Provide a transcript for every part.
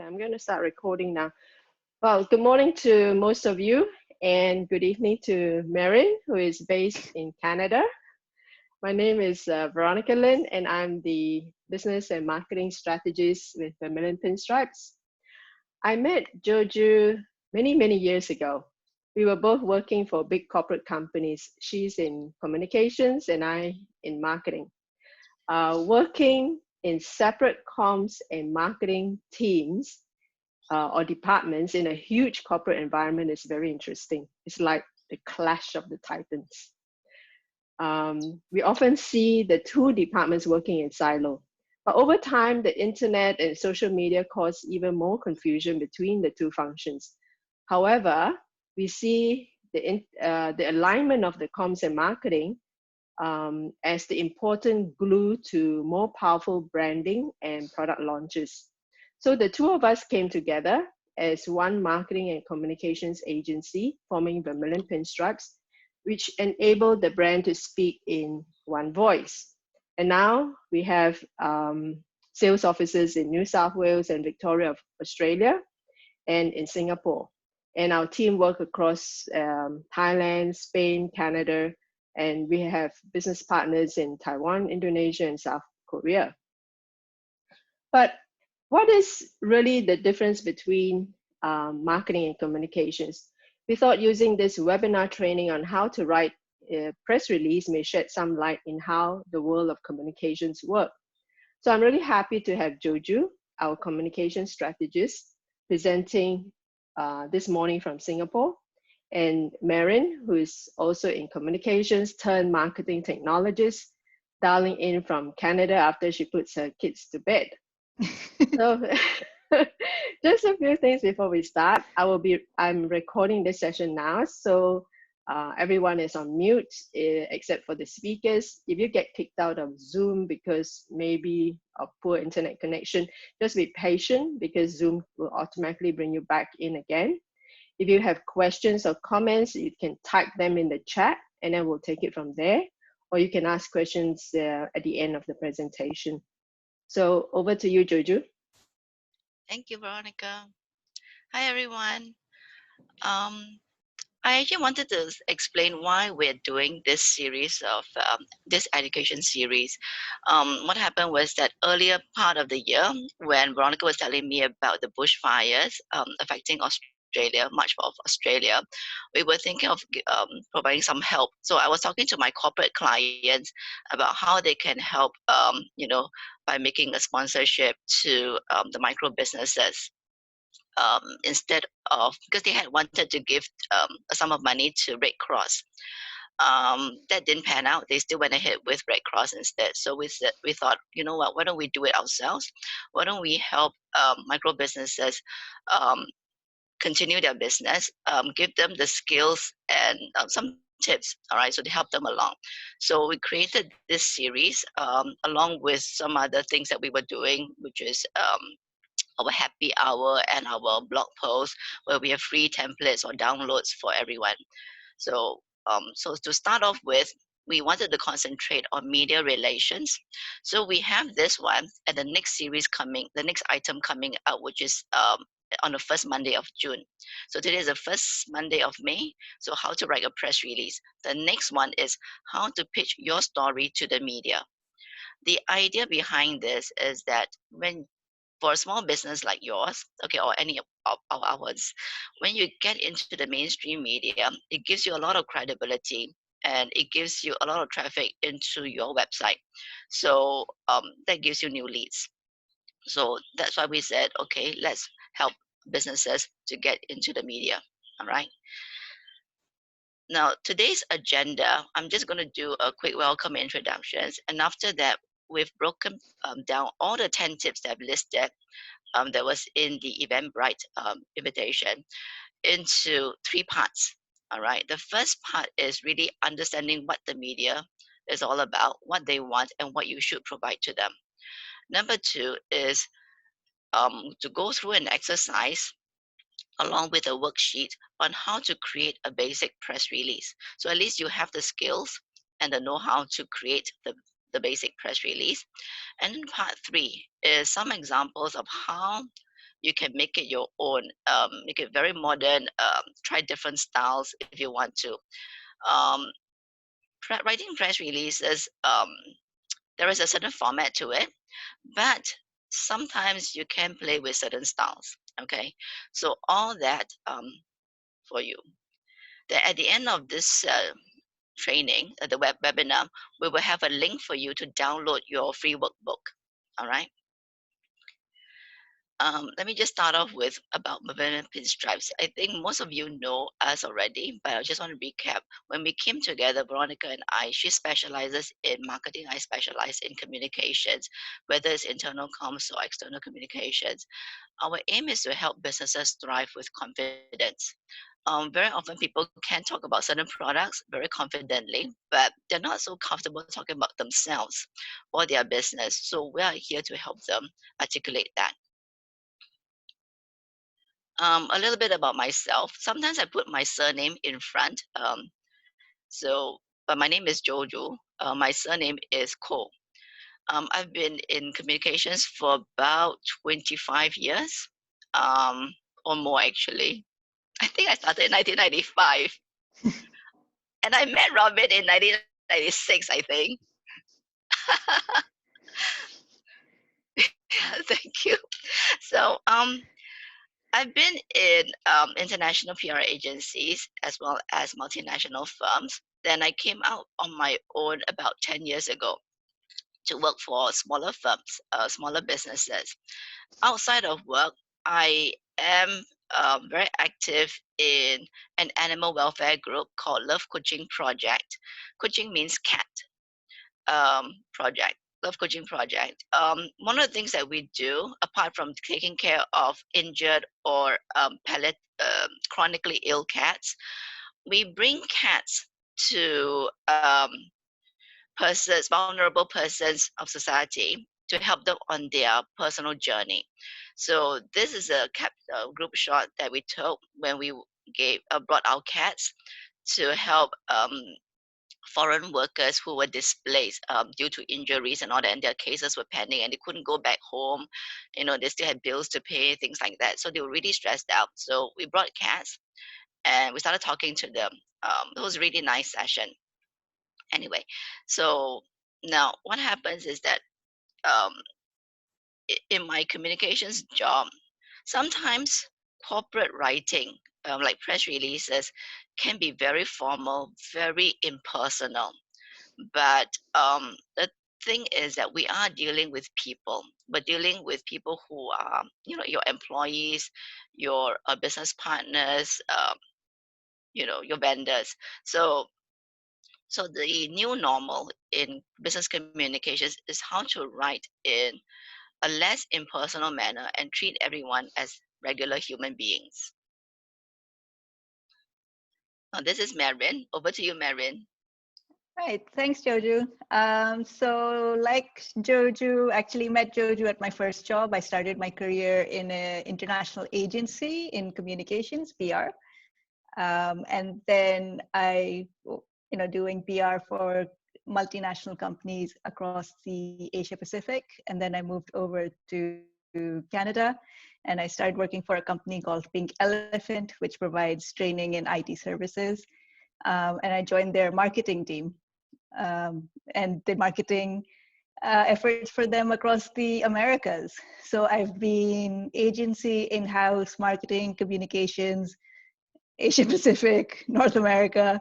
Okay, I'm going to start recording now. Well, good morning to most of you, and good evening to Mehreen, who is based in Canada. My name is Veronica Lin, and I'm the business and marketing strategist with Vermilion Pinstripes. I met Jojo many, many years ago. We were both working for big corporate companies. She's in communications, and I in marketing. Working in separate comms and marketing teams or departments in a huge corporate environment is very interesting. It's like the clash of the titans. We often see the two departments working in silo, but over time, the internet and social media cause even more confusion between the two functions. However, we see the alignment of the comms and marketing as the important glue to more powerful branding and product launches. So the two of us came together as one marketing and communications agency, forming Vermilion Pinstripes, which enabled the brand to speak in one voice. And now we have sales offices in New South Wales and Victoria, Australia, and in Singapore. And our team work across Thailand, Spain, Canada, and we have business partners in Taiwan, Indonesia, and South Korea. But what is really the difference between marketing and communications? We thought using this webinar training on how to write a press release may shed some light in how the world of communications work. So I'm really happy to have Jojo, our communication strategist, presenting this morning from Singapore, and Mehreen, who is also in communications turned marketing technologist, dialing in from Canada after she puts her kids to bed. So just a few things before we start. I'm recording this session now, so everyone is on mute except for the speakers. If you get kicked out of Zoom because maybe of poor internet connection, just be patient because Zoom will automatically bring you back in again. If you have questions or comments, you can type them in the chat and then we'll take it from there. Or you can ask questions at the end of the presentation. So over to you, Jojo. Thank you, Veronica. Hi, everyone. I actually wanted to explain why we're doing this series of this education series. What happened was that earlier part of the year, when Veronica was telling me about the bushfires affecting Australia, much of Australia, we were thinking of providing some help. So I was talking to my corporate clients about how they can help, by making a sponsorship to the micro businesses. Instead of, because they had wanted to give a sum of money to Red Cross. That didn't pan out. They still went ahead with Red Cross instead. So we thought, you know what, why don't we do it ourselves? Why don't we help micro businesses continue their business, give them the skills and some tips, all right, so to help them along. So we created this series along with some other things that we were doing, which is our happy hour and our blog post where we have free templates or downloads for everyone. So, so to start off with, we wanted to concentrate on media relations. So we have this one and the next series coming, the next item coming out, which is on the first Monday of June. So today is the first Monday of May. So how to write a press release. The next one is how to pitch your story to the media. The idea behind this is that for a small business like yours, okay, or any of ours, when you get into the mainstream media, it gives you a lot of credibility and it gives you a lot of traffic into your website. So that gives you new leads. So that's why we said, okay, let's help businesses to get into the media, all right? Now, today's agenda, I'm just going to do a quick welcome introductions. And after that, we've broken down all the 10 tips that I've listed that was in the Eventbrite invitation into 3 parts. All right. The first part is really understanding what the media is all about, what they want, and what you should provide to them. Number 2 is to go through an exercise along with a worksheet on how to create a basic press release. So at least you have the skills and the know-how to create the basic press release. And then part 3 is some examples of how you can make it your own, make it very modern, try different styles if you want to. Um, Writing press releases, there is a certain format to it, but sometimes you can play with certain styles. Okay, so all that for you. Then at the end of this training, the webinar, we will have a link for you to download your free workbook. All right. Let me just start off with about Vermilion Pinstripes. I think most of you know us already, but I just want to recap. When we came together, Veronica and I, she specializes in marketing, I specialize in communications, whether it's internal comms or external communications. Our aim is to help businesses thrive with confidence. Very often people can talk about certain products very confidently, but they're not so comfortable talking about themselves or their business. So we are here to help them articulate that. A little bit about myself. Sometimes I put my surname in front. But my name is Jojo. My surname is Ko. I've been in communications for about 25 years, or more actually. I think I started in 1995, and I met Robin in 1996, I think. Thank you. So, I've been in international PR agencies as well as multinational firms. Then I came out on my own about 10 years ago to work for smaller firms, smaller businesses. Outside of work, I am very active in an animal welfare group called Love Coaching Project. Coaching means cat. Project, Love Coaching Project. One of the things that we do, apart from taking care of injured or chronically ill cats, we bring cats to vulnerable persons of society to help them on their personal journey. So this is a group shot that we took when we brought our cats to help foreign workers who were displaced due to injuries and all that, and their cases were pending and they couldn't go back home. You know, they still had bills to pay, things like that. So they were really stressed out. So we brought cats and we started talking to them. It was a really nice session. Anyway, so now what happens is that um, in my communications job, sometimes corporate writing, like press releases, can be very formal, very impersonal. But the thing is that we are dealing with people. We're dealing with people who are, you know, your employees, your business partners, you know, your vendors. So the new normal in business communications is how to write in a less impersonal manner and treat everyone as regular human beings. Now, this is Mehreen. Over to you, Mehreen. Right, thanks, Joju. So like Joju, actually met Joju at my first job. I started my career in an international agency in communications, PR. And then doing PR for multinational companies across the Asia Pacific. And then I moved over to Canada and I started working for a company called Pink Elephant, which provides training in IT services. And I joined their marketing team and the marketing efforts for them across the Americas. So I've been agency, in-house marketing, communications, Asia Pacific, North America.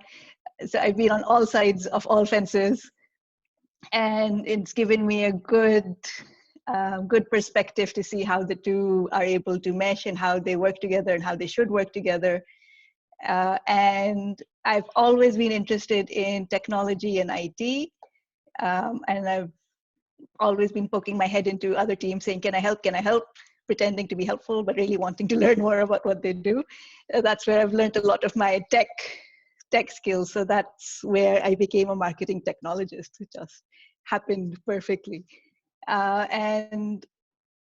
So I've been on all sides of all fences, and it's given me a good perspective to see how the two are able to mesh and how they work together and how they should work together. And I've always been interested in technology and IT, and I've always been poking my head into other teams saying, can I help, pretending to be helpful, but really wanting to learn more about what they do. That's where I've learned a lot of my tech skills. So that's where I became a marketing technologist. It just happened perfectly. And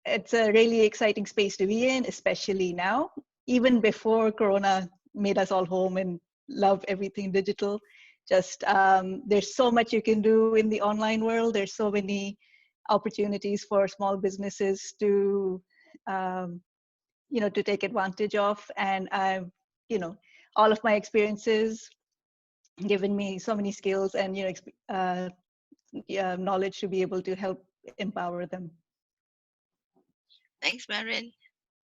it's a really exciting space to be in, especially now. Even before Corona made us all home and love everything digital, just there's so much you can do in the online world. There's so many opportunities for small businesses to to take advantage of. And I've, all of my experiences given me so many skills and, knowledge to be able to help empower them. Thanks, Mehreen.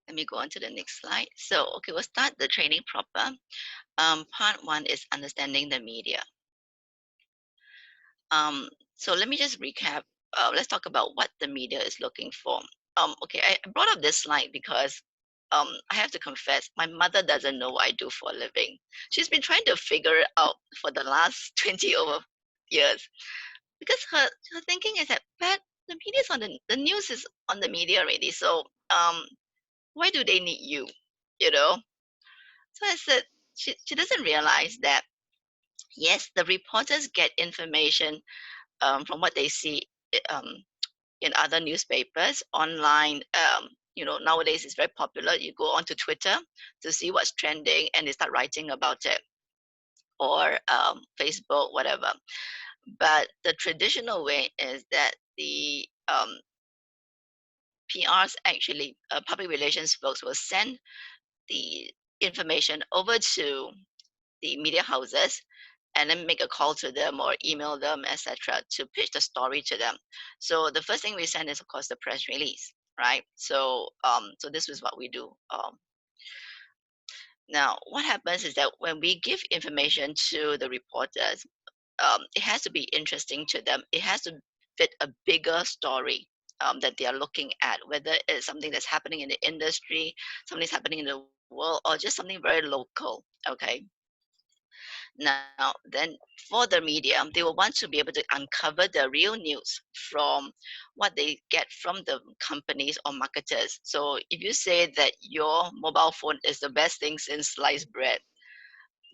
Let me go on to the next slide. So, okay, we'll start the training proper. Part one is understanding the media. So let me just recap. Let's talk about what the media is looking for. Okay, I brought up this slide because I have to confess, my mother doesn't know what I do for a living. She's been trying to figure it out for the last 20 over years because her thinking is that, but the media's on the news is on the media already. So why do they need you? You know? So I said, she doesn't realize that, yes, the reporters get information from what they see um, in other newspapers, online. Nowadays it's very popular. You go onto Twitter to see what's trending and they start writing about it, or Facebook, whatever. But the traditional way is that the PRs, actually, public relations folks, will send the information over to the media houses and then make a call to them or email them, etc., to pitch the story to them. So the first thing we send is, of course, the press release, right? So so this is what we do. Now, what happens is that when we give information to the reporters, it has to be interesting to them. It has to fit a bigger story that they are looking at, whether it's something that's happening in the industry, something's happening in the world, or just something very local. Okay. Now, then for the media, they will want to be able to uncover the real news from what they get from the companies or marketers. So if you say that your mobile phone is the best thing since sliced bread,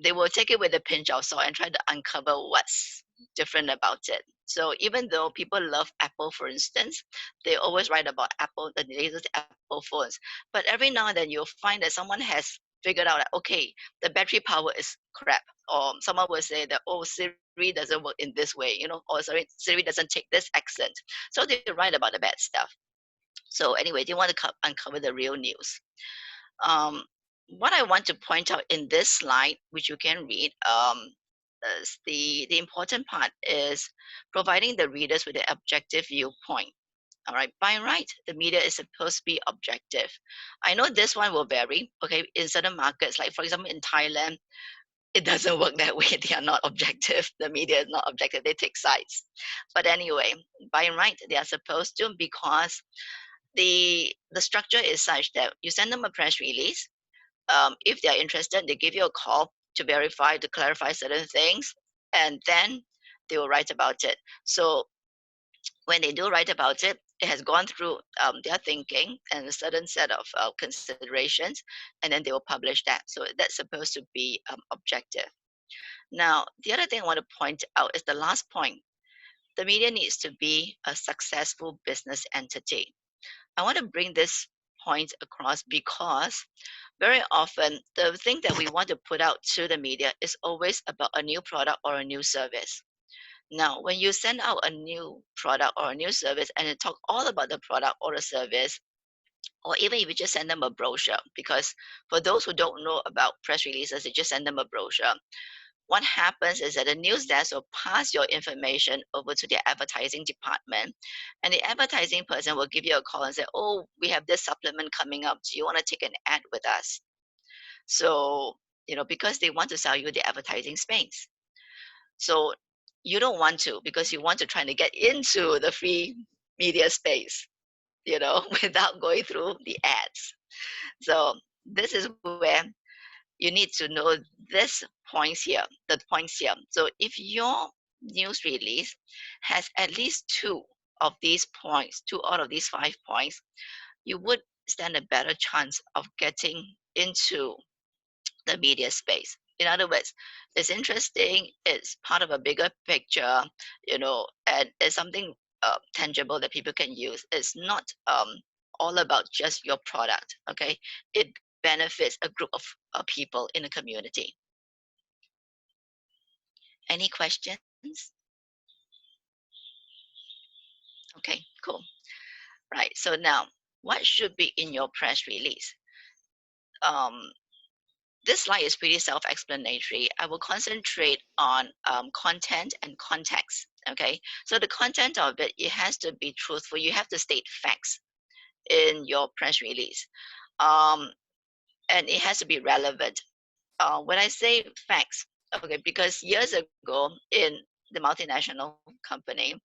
they will take it with a pinch of salt and try to uncover what's different about it. So even though people love Apple, for instance, they always write about Apple, the latest Apple phones. But every now and then you'll find that someone has figured out that, okay, the battery power is crap. Or someone will say that, oh, Siri doesn't work in this way, or sorry, Siri doesn't take this accent. So they write about the bad stuff. So anyway, they want to uncover the real news. Um, what I want to point out in this slide, which you can read, is the important part is providing the readers with an objective viewpoint. All right, by right, the media is supposed to be objective. I know this one will vary, okay, in certain markets, like for example in Thailand, it doesn't work that way. They are not objective. The media is not objective. They take sides. But anyway, by right, they are supposed to, because the structure is such that you send them a press release. If they are interested, they give you a call to verify, to clarify certain things, and then they will write about it. So when they do write about it, it has gone through their thinking and a certain set of considerations, and then they will publish that. So that's supposed to be objective. Now, the other thing I want to point out is the last point. The media needs to be a successful business entity. I want to bring this point across because very often the thing that we want to put out to the media is always about a new product or a new service. Now, when you send out a new product or a new service and you talk all about the product or the service, or even if you just send them a brochure, because for those who don't know about press releases, you just send them a brochure. What happens is that the news desk will pass your information over to the advertising department, and the advertising person will give you a call and say, oh, we have this supplement coming up. Do you want to take an ad with us? So, because they want to sell you the advertising space. So you don't want to, because you want to try to get into the free media space, without going through the ads. So this is where you need to know this points here. So if your news release has at least two of these points, two out of these 5 points, you would stand a better chance of getting into the media space. In other words, it's interesting, it's part of a bigger picture, and it's something tangible that people can use. It's not all about just your product, okay? It benefits a group of people in a community. Any questions? Okay, cool. Right, so now, what should be in your press release? this slide is pretty self-explanatory. I will concentrate on content and context. Okay, so the content of it, it has to be truthful. You have to state facts in your press release, and it has to be relevant. When I say facts, okay, because years ago in the multinational company,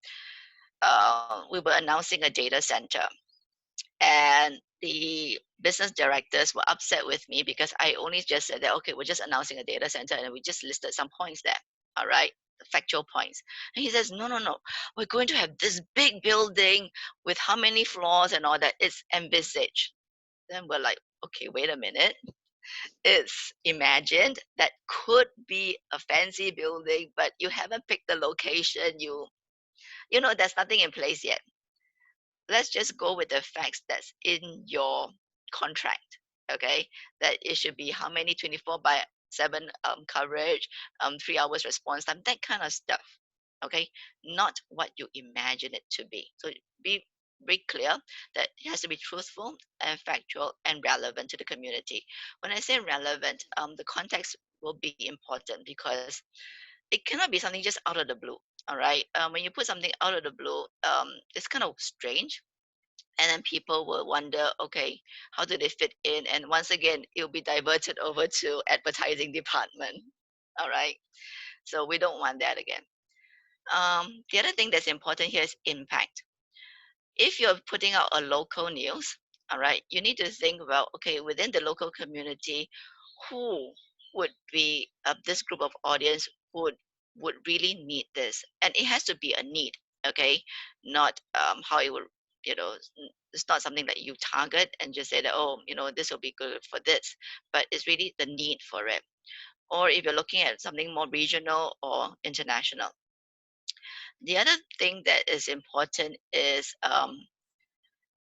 we were announcing a data center, and the business directors were upset with me because I only just said that, okay, we're just announcing a data center, and we just listed some points there, all right, the factual points. And he says, no, no, no, we're going to have this big building with how many floors and all that. It's envisaged. Then we're like, okay, wait a minute. It's imagined. That could be a fancy building, but you haven't picked the location. You know, there's nothing in place yet. Let's just go with the facts that's in your contract. Okay, that it should be how many 24/7 coverage, 3 hours response time, that kind of stuff. Okay, not what you imagine it to be. So be very clear that it has to be truthful and factual and relevant to the community. When I say relevant, the context will be important because it cannot be something just out of the blue. All right, when you put something out of the blue, it's kind of strange, and then people will wonder, okay, how do they fit in? And once again, it'll be diverted over to advertising department. All right, so we don't want that again. The other thing that's important here is impact. If you're putting out a local news, all right, you need to think about, okay, within the local community, who would be this group of audience would really need this, and it has to be a need. Okay, not how it would, you know, it's not something that you target and just say that, oh, you know, this will be good for this, but it's really the need for it. Or if you're looking at something more regional or international. The other thing that is important is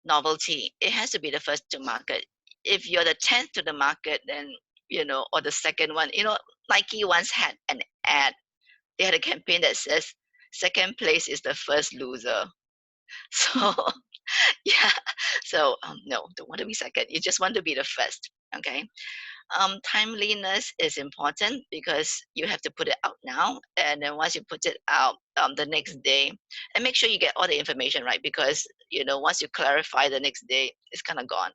novelty. It has to be the first to market. If you're the 10th to the market, then, you know, or the second one, you know, Nike once had an ad. They had a campaign that says, second place is the first loser. So, yeah. So, no, don't want to be second. You just want to be the first. Okay. Timeliness is important because you have to put it out now, and then once you put it out the next day, and make sure you get all the information right, because, you know, once you clarify the next day, it's kind of gone.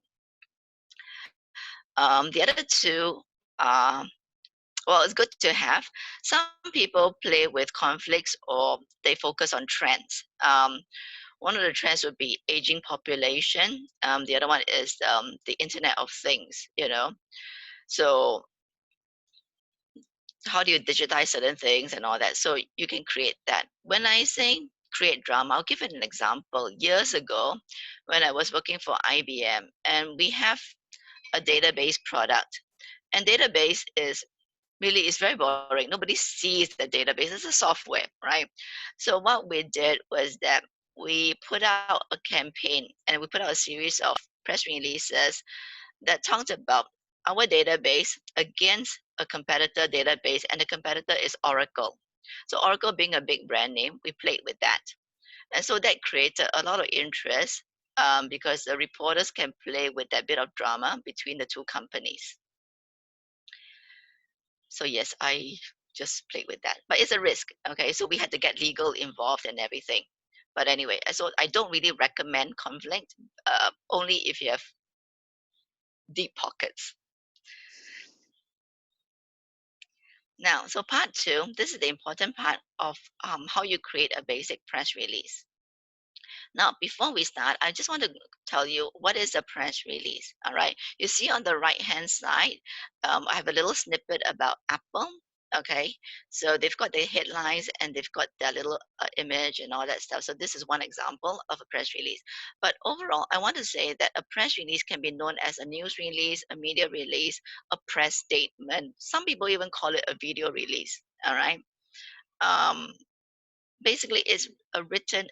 The other two are, well, it's good to have. Some people play with conflicts or they focus on trends. One of the trends would be aging population. The other one is the Internet of Things, you know. So how do you digitize certain things and all that? So you can create that. When I say create drama, I'll give it an example. Years ago, when I was working for IBM, and we have a database product, and database is really, it's very boring. Nobody sees the database. It's a software, right? So what we did was that we put out a campaign, and we put out a series of press releases that talked about our database against a competitor database, and the competitor is Oracle. So Oracle being a big brand name, we played with that. And so that created a lot of interest, because the reporters can play with that bit of drama between the two companies. So yes, I just played with that, but it's a risk. Okay, so we had to get legal involved and everything. But anyway, so I don't really recommend conflict, only if you have deep pockets. Now, so part two, this is the important part of how you create a basic press release. Now, before we start, I just want to tell you what is a press release. All right, you see on the right-hand side, I have a little snippet about Apple. Okay, so they've got their headlines and they've got their little image and all that stuff. So this is one example of a press release. But overall, I want to say that a press release can be known as a news release, a media release, a press statement. Some people even call it a video release. All right. Basically, it's a written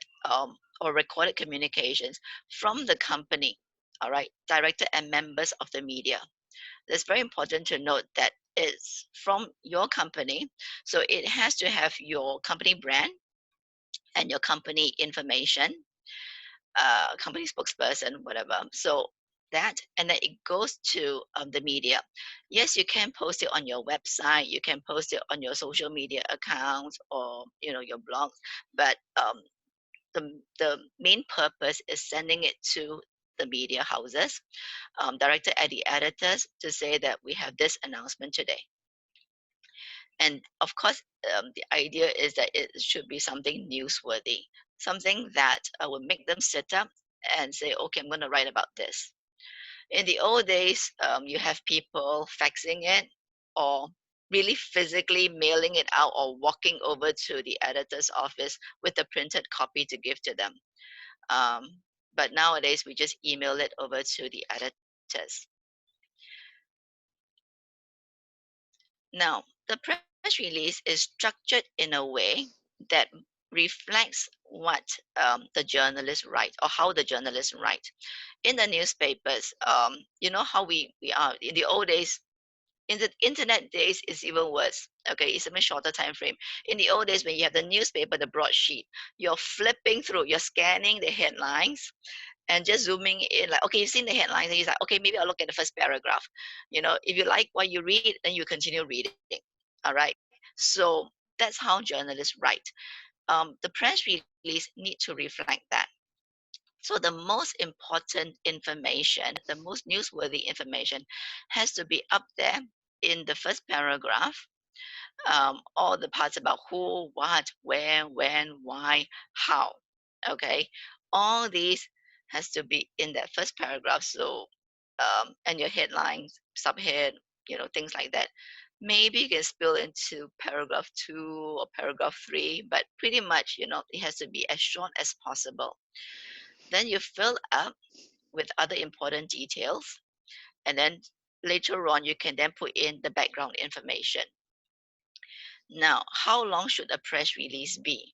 or recorded communications from the company, all right, directed at members of the media. It's very important to note that it's from your company, so it has to have your company brand and your company information, company spokesperson, whatever. So that, and then it goes to the media. Yes, you can post it on your website, you can post it on your social media accounts, or your blogs, but the main purpose is sending it to the media houses, directed at the editors, to say that we have this announcement today. And of course, the idea is that it should be something newsworthy, something that will make them sit up and say, okay, I'm going to write about this. In the old days, you have people faxing it, or really physically mailing it out, or walking over to the editor's office with a printed copy to give to them. But nowadays, we just email it over to the editors. Now, the press release is structured in a way that reflects what the journalists write, or how the journalists write. In the newspapers, you know how we are in the old days. In the internet days, it's even worse. Okay, it's a much shorter time frame. In the old days, when you have the newspaper, the broadsheet, you're flipping through, you're scanning the headlines, and just zooming in, like, okay, you've seen the headlines, and he's like, okay, maybe I'll look at the first paragraph. If you like what you read, then you continue reading. All right. So that's how journalists write. The press release need to reflect that. So the most important information, the most newsworthy information, has to be up there in the first paragraph. All the parts about who, what, where, when, why, how. Okay, all these has to be in that first paragraph. So, and your headlines, subhead, things like that. Maybe you can spill into paragraph 2 or paragraph 3, but pretty much, it has to be as short as possible. Then you fill up with other important details, and then later on, you can then put in the background information. Now, how long should a press release be?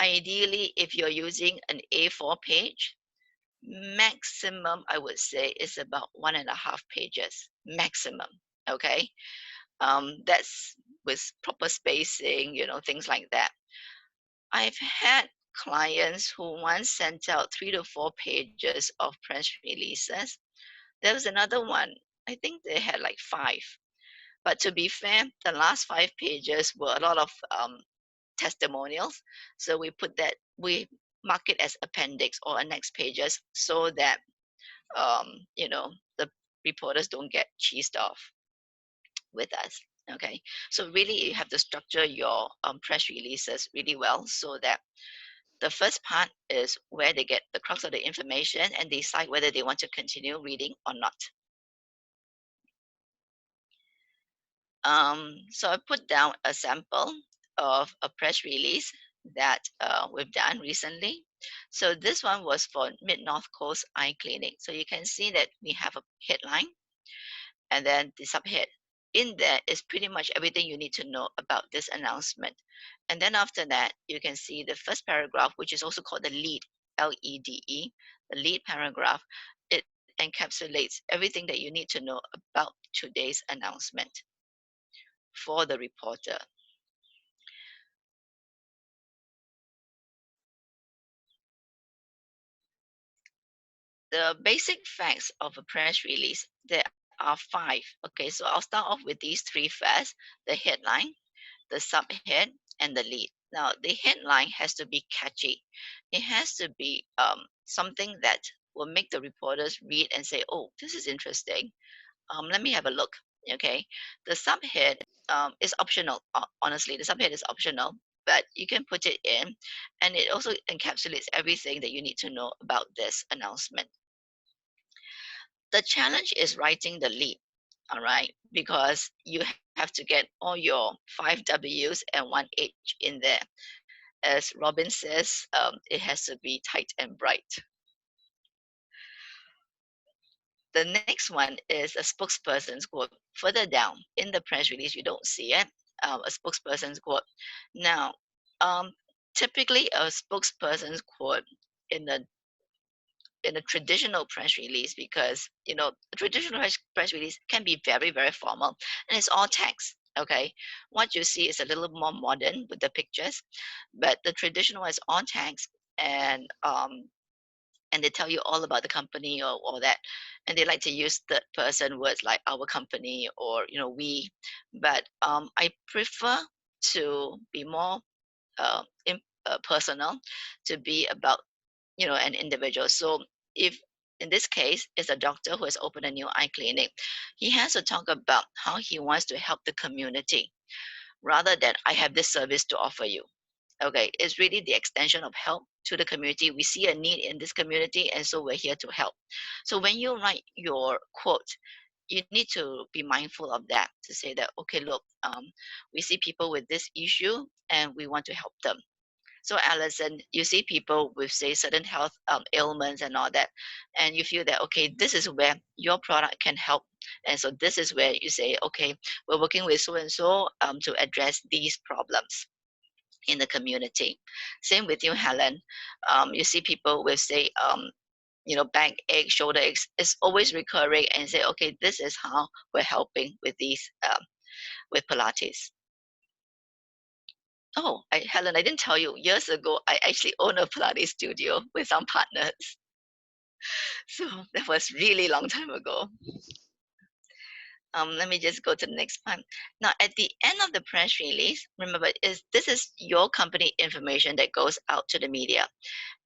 Ideally, if you're using an A4 page, maximum, I would say, is about 1.5 pages, maximum, okay? That's with proper spacing, things like that. I've had clients who once sent out 3 to 4 pages of press releases. There was another one, I think they had like 5. But to be fair, the last 5 pages were a lot of testimonials. So we mark it as appendix or annex pages, so that the reporters don't get cheesed off with us. Okay, so really you have to structure your press releases really well, so that the first part is where they get the crux of the information and decide whether they want to continue reading or not. So I put down a sample of a press release that we've done recently. So this one was for Mid-North Coast Eye Clinic. So you can see that we have a headline, and then the subhead. In there is pretty much everything you need to know about this announcement. And then after that, you can see the first paragraph, which is also called the lead, L-E-D-E, the lead paragraph. It encapsulates everything that you need to know about today's announcement for the reporter. The basic facts of a press release, there are 5. Okay, so I'll start off with these 3 first: the headline, the subhead, and the lead. Now, the headline has to be catchy. It has to be something that will make the reporters read and say, oh, this is interesting. Let me have a look. Okay, the subhead is optional. Honestly, the subhead is optional, but you can put it in, and it also encapsulates everything that you need to know about this announcement. The challenge is writing the lead, all right, because you have to get all your 5 W's and 1 H in there. As Robin says, it has to be tight and bright. The next one is a spokesperson's quote. Further down in the press release, you don't see it, a spokesperson's quote. Now, typically a spokesperson's quote in a traditional press release, because a traditional press release can be very, very formal, and it's all text. Okay, what you see is a little more modern with the pictures, but the traditional is all text, and and they tell you all about the company or all that, and they like to use third person words like our company or we, but I prefer to be more personal, to be about an individual. So if in this case it's a doctor who has opened a new eye clinic, he has to talk about how he wants to help the community rather than I have this service to offer you. Okay, it's really the extension of help to the community. We see a need in this community, and so we're here to help. So when you write your quote, you need to be mindful of that, to say that, okay, look, we see people with this issue and we want to help them. So Alison, you see people with, say, certain health ailments and all that, and you feel that, okay, this is where your product can help. And so this is where you say, okay, we're working with so-and-so to address these problems in the community. Same with you, Helen. You see people with, say, back ache, shoulder aches, it's always recurring, and say, okay, this is how we're helping with these, with Pilates. Oh, Helen, I didn't tell you, years ago, I actually own a Pilates studio with some partners. So that was really long time ago. Let me just go to the next one. Now, at the end of the press release, remember, this is your company information that goes out to the media.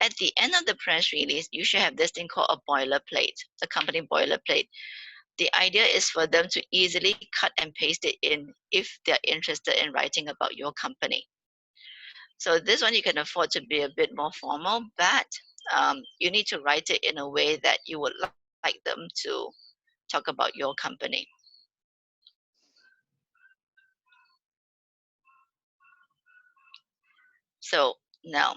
At the end of the press release, you should have this thing called a boilerplate, the company boilerplate. The idea is for them to easily cut and paste it in if they're interested in writing about your company. So this one you can afford to be a bit more formal, but you need to write it in a way that you would like them to talk about your company. So now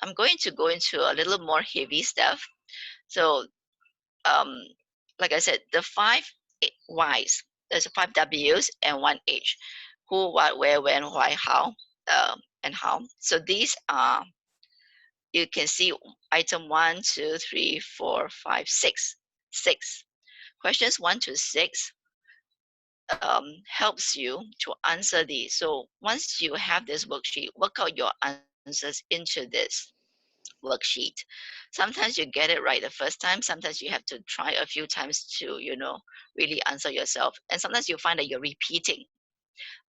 I'm going to go into a little more heavy stuff. So um, like I said, the 5 Y's, there's 5 W's and 1 H. Who, what, where, when, why, how, and how. So these are, you can see item 1, 2, 3, 4, 5, 6. 6. Questions 1 to 6 helps you to answer these. So once you have this worksheet, work out your answers into this worksheet. Sometimes you get it right the first time. Sometimes you have to try a few times to, really answer yourself. And sometimes you find that you're repeating.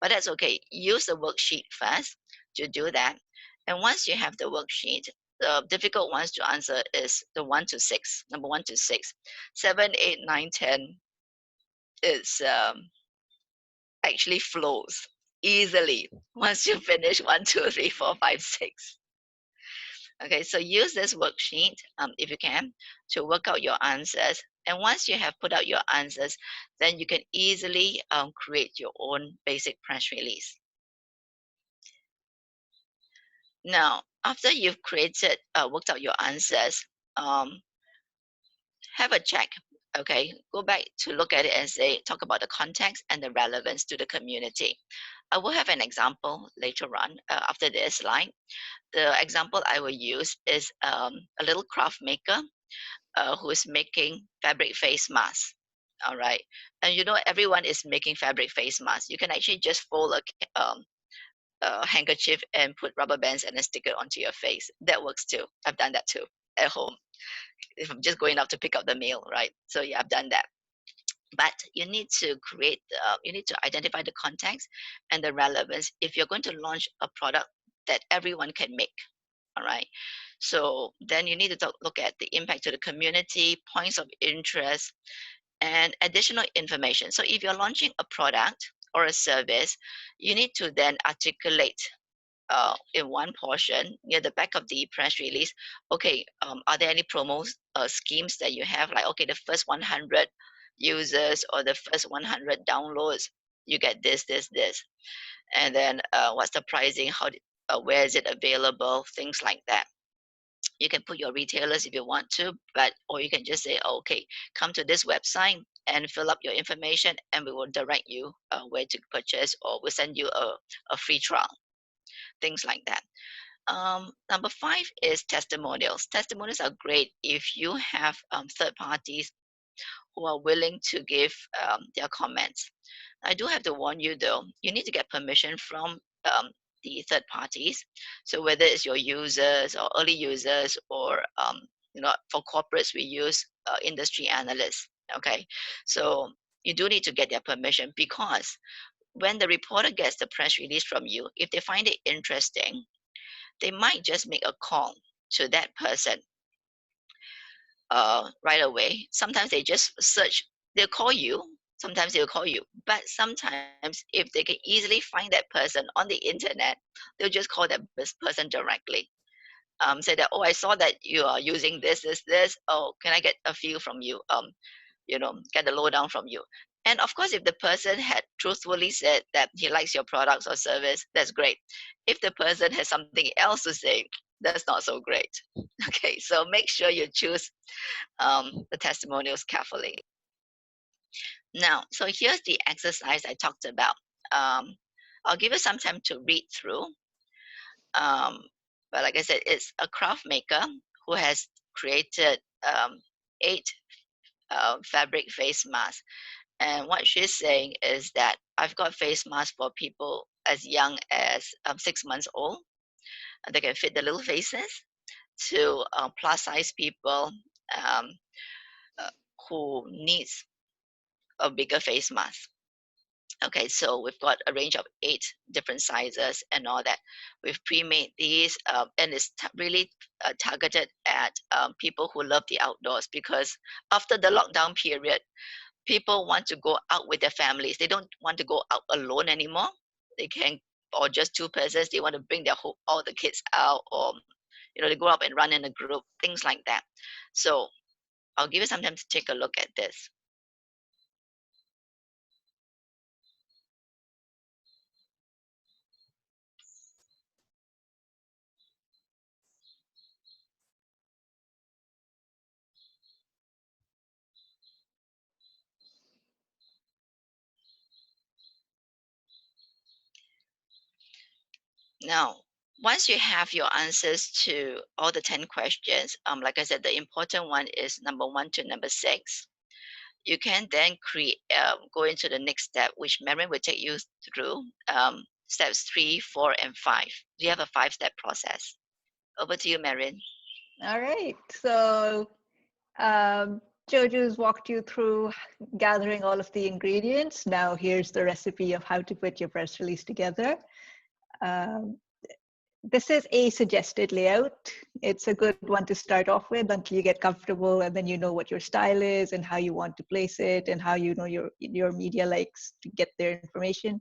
But that's okay. Use the worksheet first to do that. And once you have the worksheet, the difficult ones to answer is the 1 to 6, number 1 to 6. 7, 8, 9, 10 is actually flows easily once you finish 1, 2, 3, 4, 5, 6. Okay, so use this worksheet if you can to work out your answers. And once you have put out your answers, then you can easily create your own basic press release. Now, after you've created, worked out your answers, have a check. Okay, go back to look at it and say, talk about the context and the relevance to the community. I will have an example later on after this slide. The example I will use is a little craft maker who is making fabric face masks. All right, and everyone is making fabric face masks. You can actually just fold a handkerchief and put rubber bands and then stick it onto your face. That works too. I've done that too at home. If I'm just going out to pick up the mail, right? So yeah, I've done that. But you need to you need to identify the context and the relevance if you're going to launch a product that everyone can make. All right. So then you need to look at the impact to the community, points of interest, and additional information. So if you're launching a product or a service, you need to then articulate in one portion near the back of the press release, okay, are there any promo schemes that you have? Like, okay, the first 100 users or the first 100 downloads, you get this, this, this. And then what's the pricing? Where is it available? Things like that. You can put your retailers if you want to, or you can just say, oh, okay, come to this website and fill up your information and we will direct you where to purchase, or we'll send you a free trial. Things like that. Number 5 is testimonials. Testimonials are great if you have third parties who are willing to give their comments. I do have to warn you though, you need to get permission from the third parties. So whether it's your users or early users or for corporates, we use industry analysts. Okay, so you do need to get their permission, because when the reporter gets the press release from you, if they find it interesting, they might just make a call to that person right away. Sometimes they just search, they'll call you. Sometimes they'll call you, but sometimes if they can easily find that person on the internet, they'll just call that person directly. Say that, oh, I saw that you are using this. Oh, can I get a feel from you? Get the lowdown from you. And of course, if the person had truthfully said that he likes your products or service, that's great. If the person has something else to say, that's not so great. Okay, so make sure you choose the testimonials carefully. Now, so here's the exercise I talked about. I'll give you some time to read through. But like I said, it's a craft maker who has created 8 fabric face masks. And what she's saying is that I've got face masks for people as young as 6 months old. They can fit the little faces, to plus size people um, who needs a bigger face mask. Okay, so we've got a range of 8 different sizes and all that. We've pre-made these, and it's really targeted at people who love the outdoors, because after the lockdown period, people want to go out with their families. They don't want to go out alone anymore. They can, or just 2 persons. They want to bring all the kids out, or they go up and run in a group, things like that. So I'll give you some time to take a look at this. Now, once you have your answers to all the 10 questions, like I said, the important one is number 1 to number 6. You can then go into the next step, which Mehreen will take you through, steps 3, 4, and 5. Do you have a 5-step process? Over to you, Mehreen. All right. So Jojo's walked you through gathering all of the ingredients. Now here's the recipe of how to put your press release together. This is a suggested layout. It's a good one to start off with until you get comfortable, and then you know what your style is and how you want to place it and how your media likes to get their information.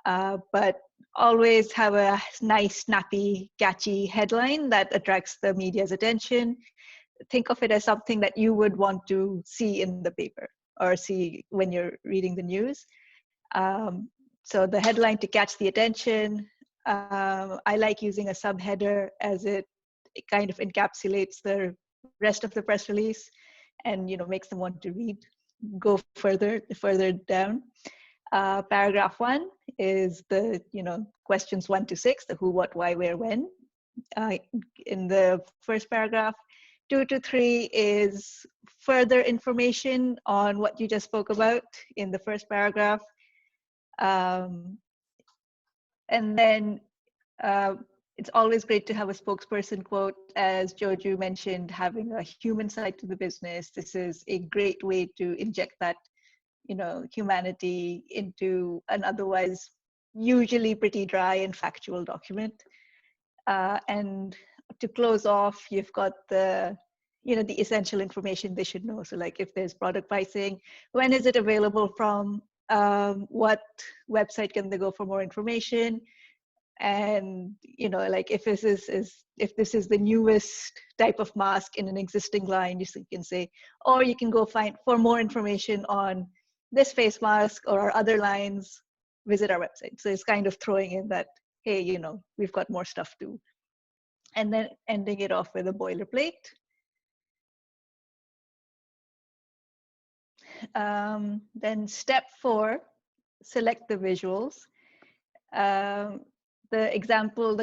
But always have a nice, snappy, catchy headline that attracts the media's attention. Think of it as something that you would want to see in the paper or see when you're reading the news. So the headline to catch the attention. I like using a subheader, as it kind of encapsulates the rest of the press release and makes them want to go further down. Paragraph 1 is the questions 1 to 6, the who, what, why, where, when. In the first paragraph, 2 to 3 is further information on what you just spoke about in the first paragraph. And then it's always great to have a spokesperson quote. As Jojo mentioned, having a human side to the business. This is a great way to inject that, humanity into an otherwise usually pretty dry and factual document. And to close off, you've got the essential information they should know. So like if there's product pricing, when is it available from, what website can they go for more information? And like if this is the newest type of mask in an existing line, you can say, or you can go find for more information on this face mask or our other lines, visit our website. So it's kind of throwing in that, hey, we've got more stuff too. And then ending it off with a boilerplate. Then step 4, select the visuals. The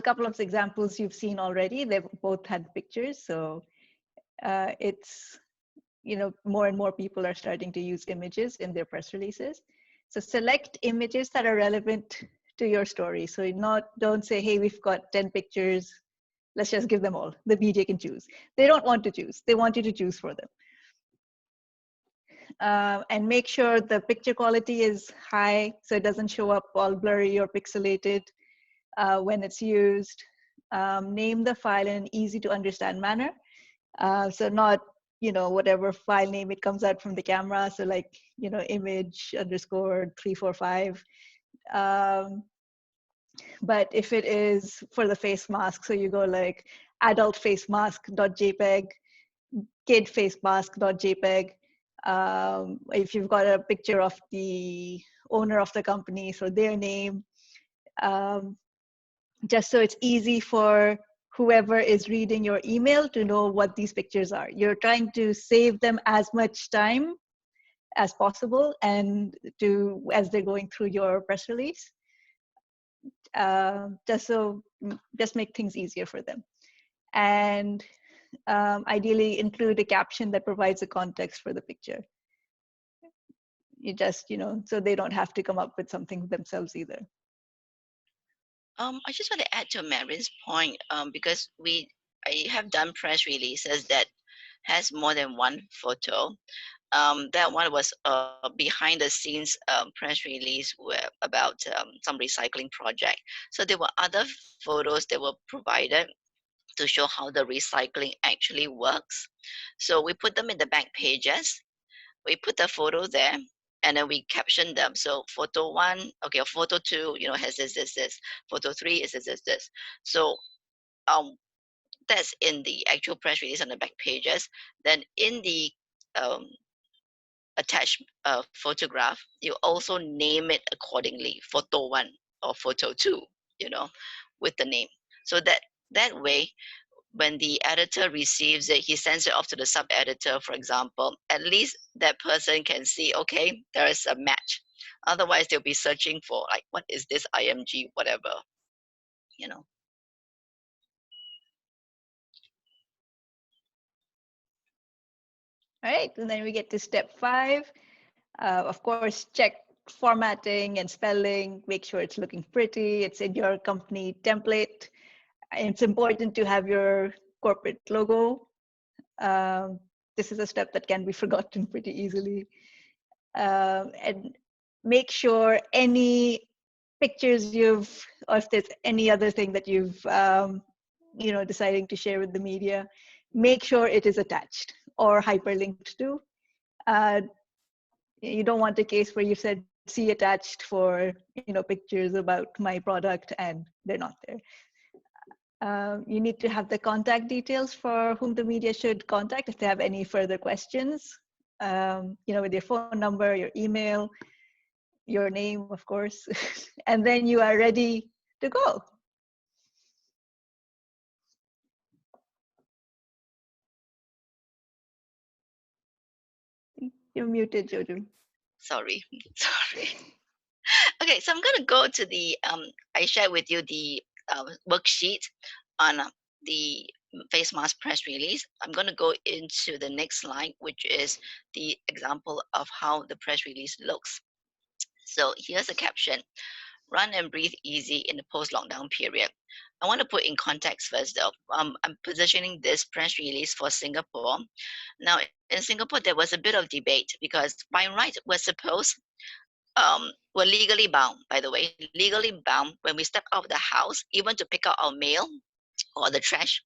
couple of examples you've seen already, they've both had pictures. So it's, more and more people are starting to use images in their press releases. So select images that are relevant to your story. So don't say, hey, we've got 10 pictures, Let's just give them all. The BJ can choose. They don't want to choose. They want you to choose for them. And make sure the picture quality is high so it doesn't show up all blurry or pixelated when it's used. Name the file in an easy to understand manner. So not, whatever file name it comes out from the camera. So like, image underscore 345. But if it is for the face mask, so you go like adult face mask.jpg, kid face mask.jpg. If you've got a picture of the owner of the company, so their name, just so it's easy for whoever is reading your email to know what these pictures are. You're trying to save them as much time as possible and as they're going through your press release, just make things easier for them. And ideally include a caption that provides a context for the picture. You just, so they don't have to come up with something themselves either. I just want to add to Mehreen's point, because I have done press releases that has more than one photo. That one was behind the scenes press release about some recycling project. So there were other photos that were provided to show how the recycling actually works. So we put them in the back pages. We put the photo there, and then we caption them. So photo one, okay, or photo two, has this. Photo three is this. So that's in the actual press release on the back pages. Then in the attached photograph, you also name it accordingly, photo one or photo two, with the name. So that way, when the editor receives it, he sends it off to the sub-editor, for example, at least that person can see, okay, there is a match. Otherwise, they'll be searching for, like, what is this IMG, whatever, All right, and then we get to step 5. Of course, check formatting and spelling, make sure it's looking pretty, it's in your company template. It's important to have your corporate logo. This is a step that can be forgotten pretty easily. And make sure any pictures or if there's any other thing that you've, deciding to share with the media, make sure it is attached or hyperlinked to. You don't want a case where you said see attached for pictures about my product and they're not there. You need to have the contact details for whom the media should contact if they have any further questions, with your phone number, your email, your name, of course, and then you are ready to go. You're muted, Jojo. Sorry. Okay, so I'm going to go to the, I shared with you the worksheet on the face mask press release. I'm going to go into the next slide, which is the example of how the press release looks. So here's a caption: run and breathe easy in the post-lockdown period. I want to put in context first though. I'm positioning this press release for Singapore. Now in Singapore, there was a bit of debate because by right, we're legally bound, by the way, legally bound when we step out of the house, even to pick up our mail or the trash,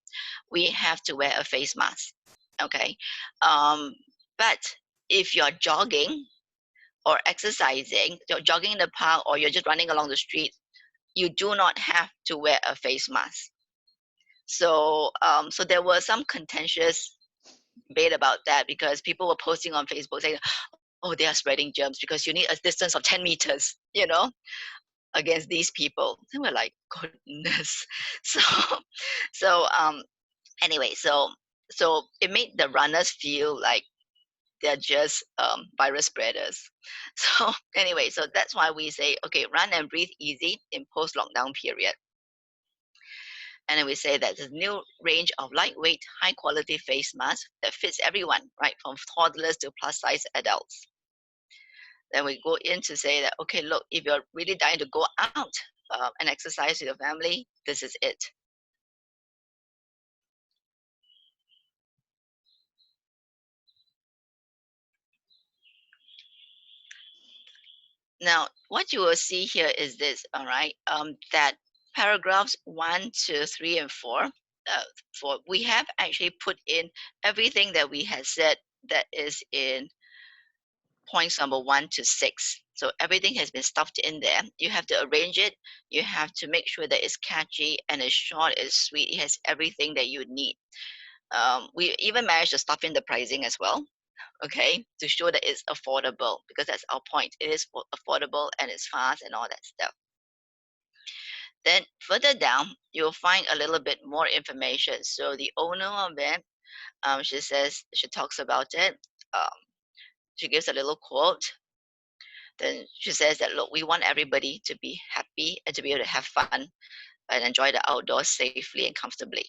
we have to wear a face mask. Okay. But if you're jogging or exercising, you're jogging in the park or you're just running along the street, you do not have to wear a face mask. So, so there was some contentious debate about that because people were posting on Facebook saying, oh, they are spreading germs because you need a distance of 10 meters, against these people. And we're like, goodness. So anyway, so it made the runners feel like they're just virus spreaders. So anyway, so that's why we say, okay, run and breathe easy in post-lockdown period. And then we say that there's a new range of lightweight, high-quality face masks that fits everyone, right, from toddlers to plus-size adults. Then we go in to say that, okay, look, if you're really dying to go out and exercise with your family, this is it. Now, what you will see here is this, all right, that paragraphs 1, 2, 3, and 4, we have actually put in everything that we had said that is in points number 1 to 6. So everything has been stuffed in there. You have to arrange it. You have to make sure that it's catchy and it's short, it's sweet. It has everything that you need. We even managed to stuff in the pricing as well, okay, to show that it's affordable, because that's our point. It is affordable and it's fast and all that stuff. Then further down, you'll find a little bit more information. So the owner of it, she talks about it. Um, she gives a little quote. Then she says that, look, we want everybody to be happy and to be able to have fun and enjoy the outdoors safely and comfortably.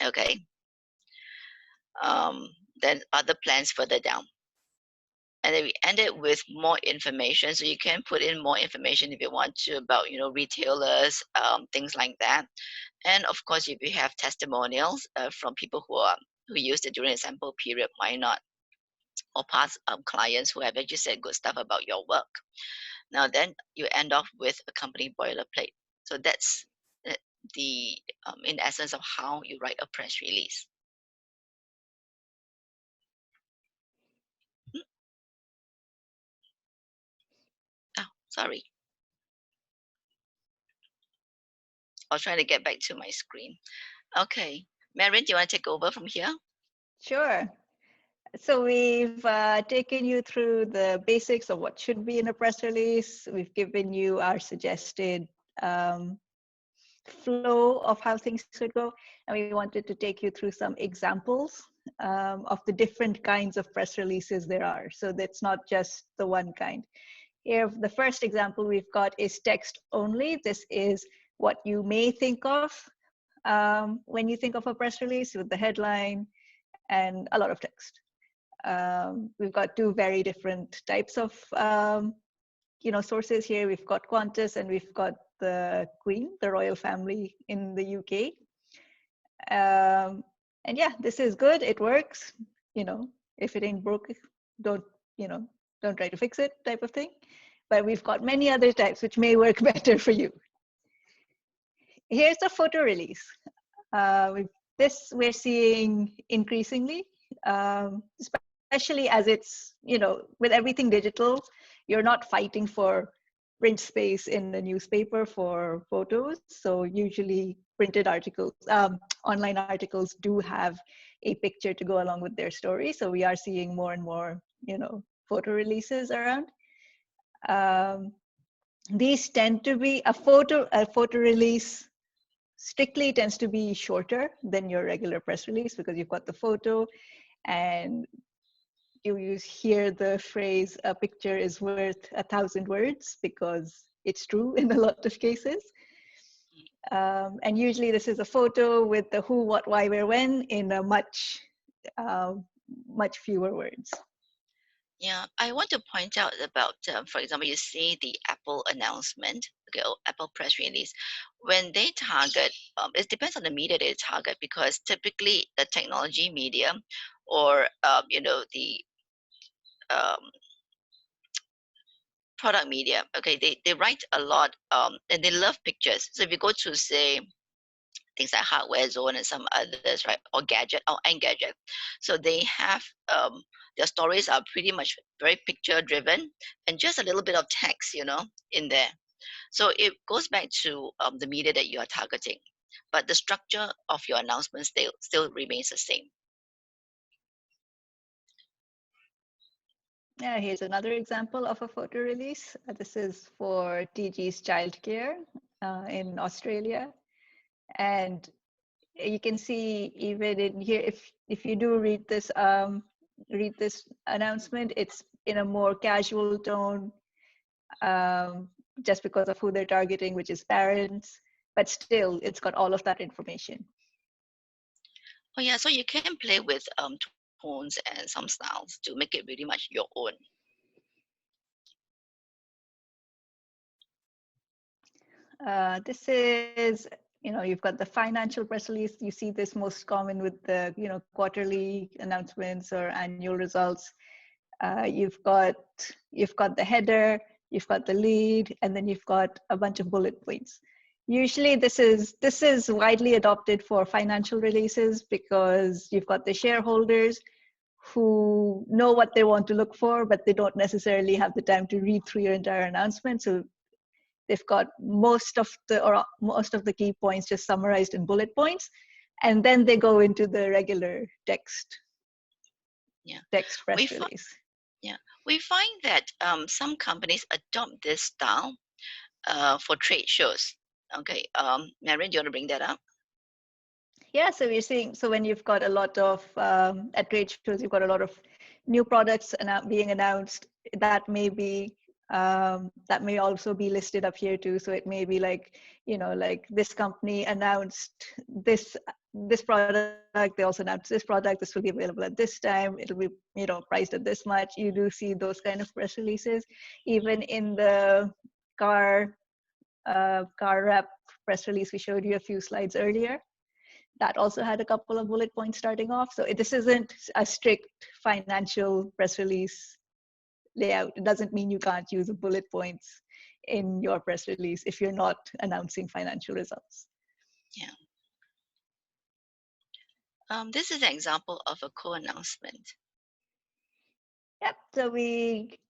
Okay. Then other plans further down. And then we end it with more information. So you can put in more information if you want to about, retailers, things like that. And of course, if you have testimonials from people who used it during the sample period, why not? Or past clients who have actually said good stuff about your work. Now then you end off with a company boilerplate. So that's the in essence of how you write a press release. Oh, sorry. I was trying to get back to my screen. Okay. Mehreen, do you want to take over from here? Sure. So we've taken you through the basics of what should be in a press release. We've given you our suggested flow of how things should go. And we wanted to take you through some examples of the different kinds of press releases there are. So that's not just the one kind. Here, the first example we've got is text only. This is what you may think of when you think of a press release, with the headline and a lot of text. We've got two very different types of sources here. We've got Qantas and we've got the Queen, the royal family in the UK. And yeah, this is good. It works. If it ain't broke, don't try to fix it, type of thing. But we've got many other types which may work better for you. Here's a photo release. This we're seeing increasingly, especially as it's, with everything digital, you're not fighting for print space in the newspaper for photos. So usually printed articles, online articles do have a picture to go along with their story. So we are seeing more and more, photo releases around. These tend to be a photo release strictly tends to be shorter than your regular press release, because you've got the photo and you hear the phrase, a picture is worth 1,000 words, because it's true in a lot of cases. And usually this is a photo with the who, what, why, where, when in a much fewer words. Yeah, I want to point out about, for example, you see the Apple announcement, okay, or Apple press release. When they target, it depends on the media they target, because typically the technology media or, the product media, okay, they write a lot and they love pictures. So if you go to, say, things like Hardware Zone and some others, right, or Engadget. So they have their stories are pretty much very picture driven and just a little bit of text, in there. So it goes back to the media that you are targeting, but the structure of your announcements still remains the same. Yeah, here's another example of a photo release. This is for TG's childcare in Australia. And you can see even in here, if you do read this announcement, it's in a more casual tone, just because of who they're targeting, which is parents, but still it's got all of that information. Oh yeah, so you can play with tones and some styles to make it really much your own. This is, you've got the financial press release. You see this most common with the, quarterly announcements or annual results. You've got the header, you've got the lead, and then you've got a bunch of bullet points. Usually this is widely adopted for financial releases because you've got the shareholders who know what they want to look for, but they don't necessarily have the time to read through your entire announcement. So they've got most of the key points just summarized in bullet points, and then they go into the regular text press release. We find that some companies adopt this style for trade shows. Okay, Mehreen, do you want to bring that up? Yeah, so we're seeing, so when you've got a lot of, at trade shows, you've got a lot of new products being announced, that may also be listed up here too. So it may be like, like this company announced this product, they also announced this product, this will be available at this time, it'll be, priced at this much. You do see those kind of press releases. Even in the car wrap press release we showed you a few slides earlier, that also had a couple of bullet points starting off. So this isn't a strict financial press release layout. It doesn't mean you can't use the bullet points in your press release if you're not announcing financial results. Yeah. This is an example of a co-announcement. Yep. So we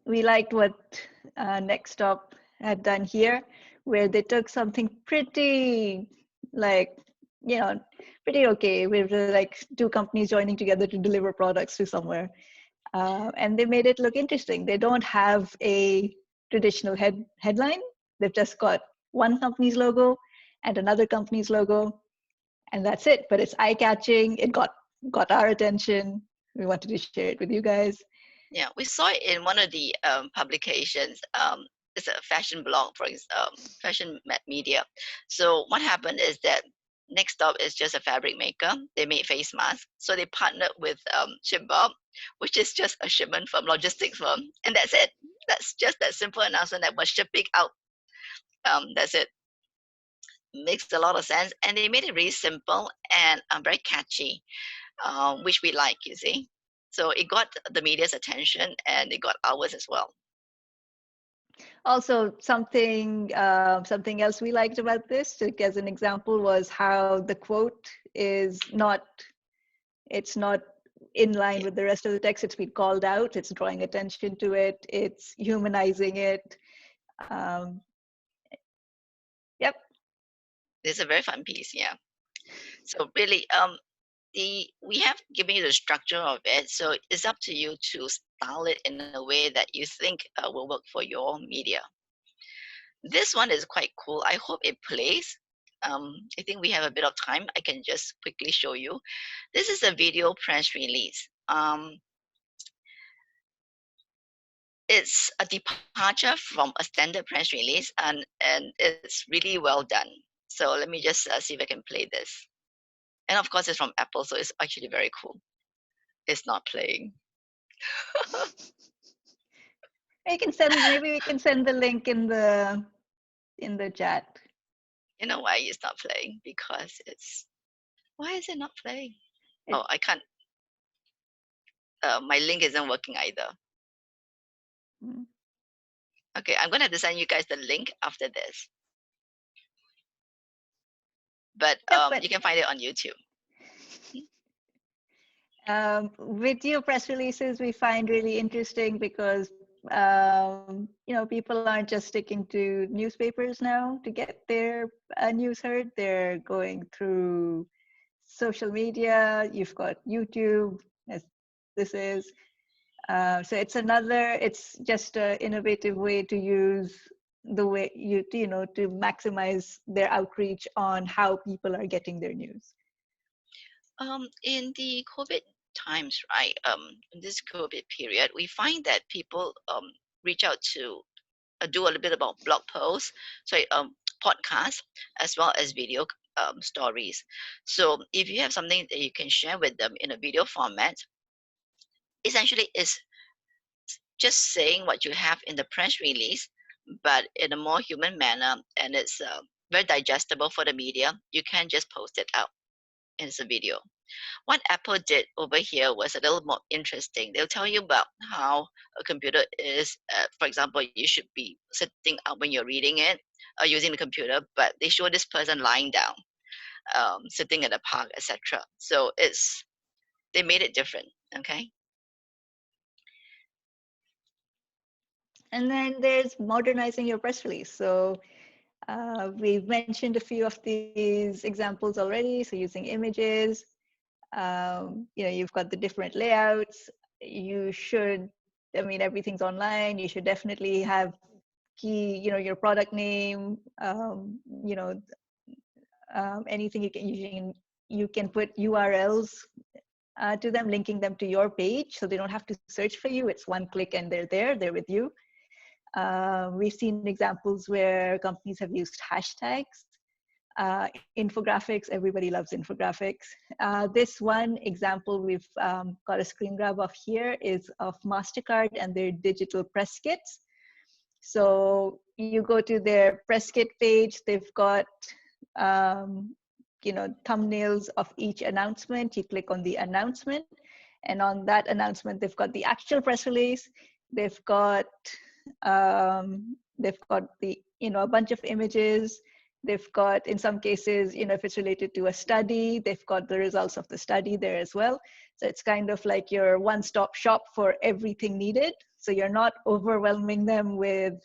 liked what Next Stop had done here, where they took something pretty pretty okay. We were like two companies joining together to deliver products to somewhere. And they made it look interesting. They don't have a traditional headline. They've just got one company's logo and another company's logo, and that's it. But it's eye-catching. It got our attention. We wanted to share it with you guys. Yeah, we saw it in one of the publications. It's a fashion blog, for fashion media. So what happened is that Next Stop is just a fabric maker. They made face masks. So they partnered with Shipbob, which is just a shipment firm, logistics firm. And that's it. That's just that simple announcement that was shipping out. That's it. Makes a lot of sense. And they made it really simple and very catchy, which we like, you see. So it got the media's attention and it got ours as well. Also, something else we liked about this, as an example, was how the quote is not in line with the rest of the text. It's been called out. It's drawing attention to it. It's humanizing it. Yep. It's a very fun piece, yeah. So really, we have given you the structure of it, so it's up to you to style it in a way that you think will work for your media. This one is quite cool. I hope it plays. I think we have a bit of time. I can just quickly show you. This is a video press release. It's a departure from a standard press release, and it's really well done. So let me just see if I can play this. And of course, it's from Apple, so it's actually very cool. It's not playing. Maybe we can send the link in the chat. You know why it's not playing? Because why is it not playing? Oh, I can't. My link isn't working either. Okay, I'm gonna have to send you guys the link after this. But you can find it on YouTube. Video press releases we find really interesting because people aren't just sticking to newspapers now to get their news heard. They're going through social media. You've got YouTube, as this is. So it's just an innovative way to use the way to maximize their outreach on how people are getting their news. In the COVID times, right? In this COVID period, we find that people reach out to do a little bit about blog posts, podcasts, as well as video stories. So if you have something that you can share with them in a video format, essentially is just saying what you have in the press release, but in a more human manner, and it's very digestible for the media. You can just post it out, and it's a video. What Apple did over here was a little more interesting. They'll tell you about how a computer is. For example, you should be sitting up when you're reading it, using the computer, but they show this person lying down, sitting in a park, etc. So they made it different. Okay. And then there's modernizing your press release. So we've mentioned a few of these examples already. So using images, you've got the different layouts. You should, I mean, everything's online. You should definitely have key, your product name, anything you can put URLs to them, linking them to your page, so they don't have to search for you. It's one click and they're there, they're with you. We've seen examples where companies have used hashtags. Infographics, everybody loves infographics. This one example we've got a screen grab of here is of MasterCard and their digital press kits. So you go to their press kit page, they've got thumbnails of each announcement. You click on the announcement, and on that announcement, they've got the actual press release. They've got the a bunch of images. They've got, in some cases, if it's related to a study, they've got the results of the study there as well. So it's kind of like your one-stop shop for everything needed. So you're not overwhelming them with,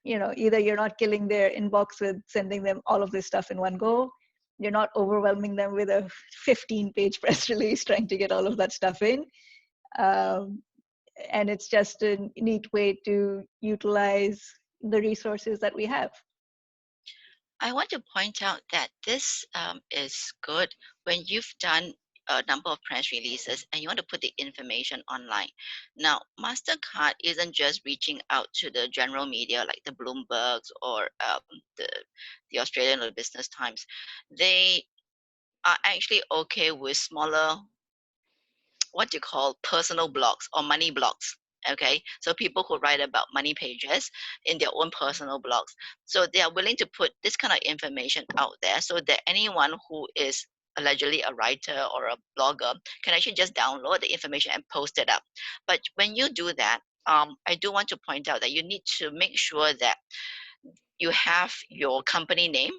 either you're not killing their inbox with sending them all of this stuff in one go. You're not overwhelming them with a 15-page press release trying to get all of that stuff in. And it's just a neat way to utilize the resources that we have. I want to point out that this is good when you've done a number of press releases and you want to put the information online. Now, MasterCard isn't just reaching out to the general media like the Bloombergs or the Australian or Business Times. They are actually okay with smaller, what you call personal blogs or money blogs. Okay, so people who write about money pages in their own personal blogs. So they are willing to put this kind of information out there so that anyone who is allegedly a writer or a blogger can actually just download the information and post it up. But when you do that, I do want to point out that you need to make sure that you have your company name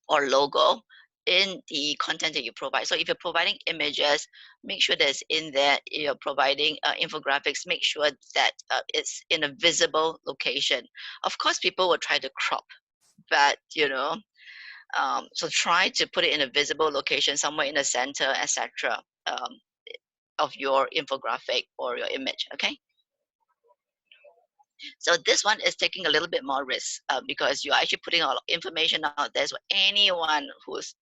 or logo in the content that you provide. So if you're providing images, make sure that's in there. You're providing infographics, make sure that it's in a visible location. Of course, people will try to crop, but so try to put it in a visible location, somewhere in the center, etc. Of your infographic or your image. Okay. So this one is taking a little bit more risk because you're actually putting all information out there, so anyone who's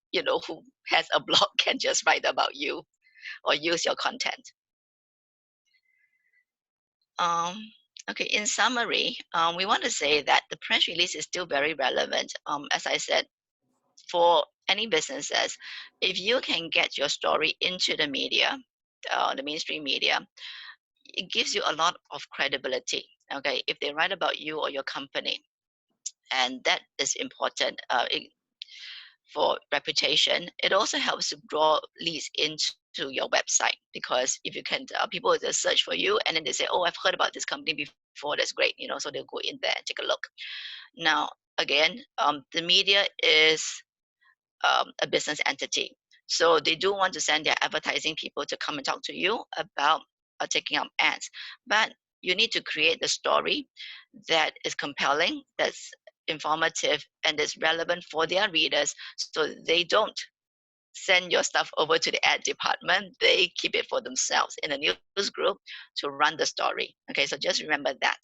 who has a blog can just write about you or use your content. Okay, in summary, we want to say that the press release is still very relevant. As I said, for any businesses, if you can get your story into the media, the mainstream media, it gives you a lot of credibility. Okay, if they write about you or your company, and that is important for reputation. It also helps to draw leads into your website, because if you can, people will just search for you and then they say, oh, I've heard about this company before, that's great, so they'll go in there and take a look. Now, again, the media is a business entity. So they do want to send their advertising people to come and talk to you about taking up ads. But you need to create the story that is compelling, that's informative, and that's relevant for their readers, so they don't send your stuff over to the ad department. They keep it for themselves in a news group to run the story. Okay, so just remember that.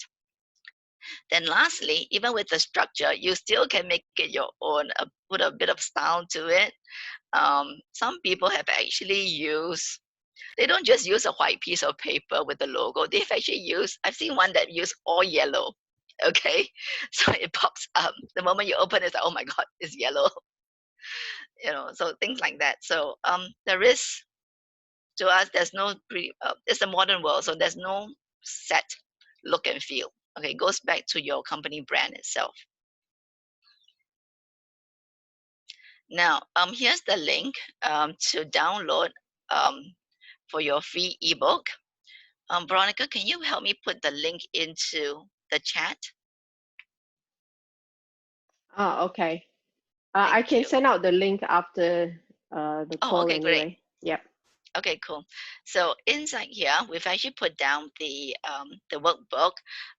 Then lastly, even with the structure, you still can make it your own, put a bit of style to it. Some people have actually used, they don't just use a white piece of paper with the logo. They've actually used, I've seen one that used all yellow. Okay, so it pops up. The moment you open it, it's like, oh my God, it's yellow. So things like that. So there is, to us, there's no it's a modern world, so there's no set look and feel. Okay, it goes back to your company brand itself. Now, here's the link to download for your free ebook. Veronica, can you help me put the link into the chat? Oh, okay. Thank I can you. send out the link after the Oh, call okay, great. anyway. Yep. Okay, cool. So inside here, we've actually put down the workbook.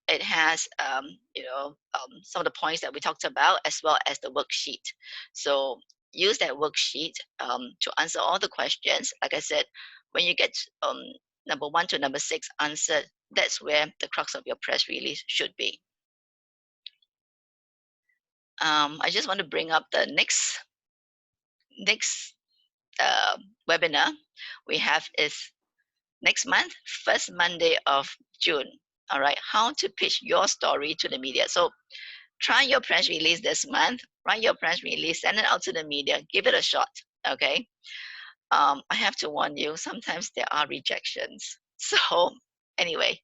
It has some of the points that we talked about, as well as the worksheet. So use that worksheet to answer all the questions. Like I said, when you get number 1 to number 6 answered, that's where the crux of your press release should be. I just want to bring up the next webinar we have is next month, first Monday of June. All right, how to pitch your story to the media. So try your press release this month, write your press release, send it out to the media, give it a shot. Okay. I have to warn you, sometimes there are rejections. So anyway,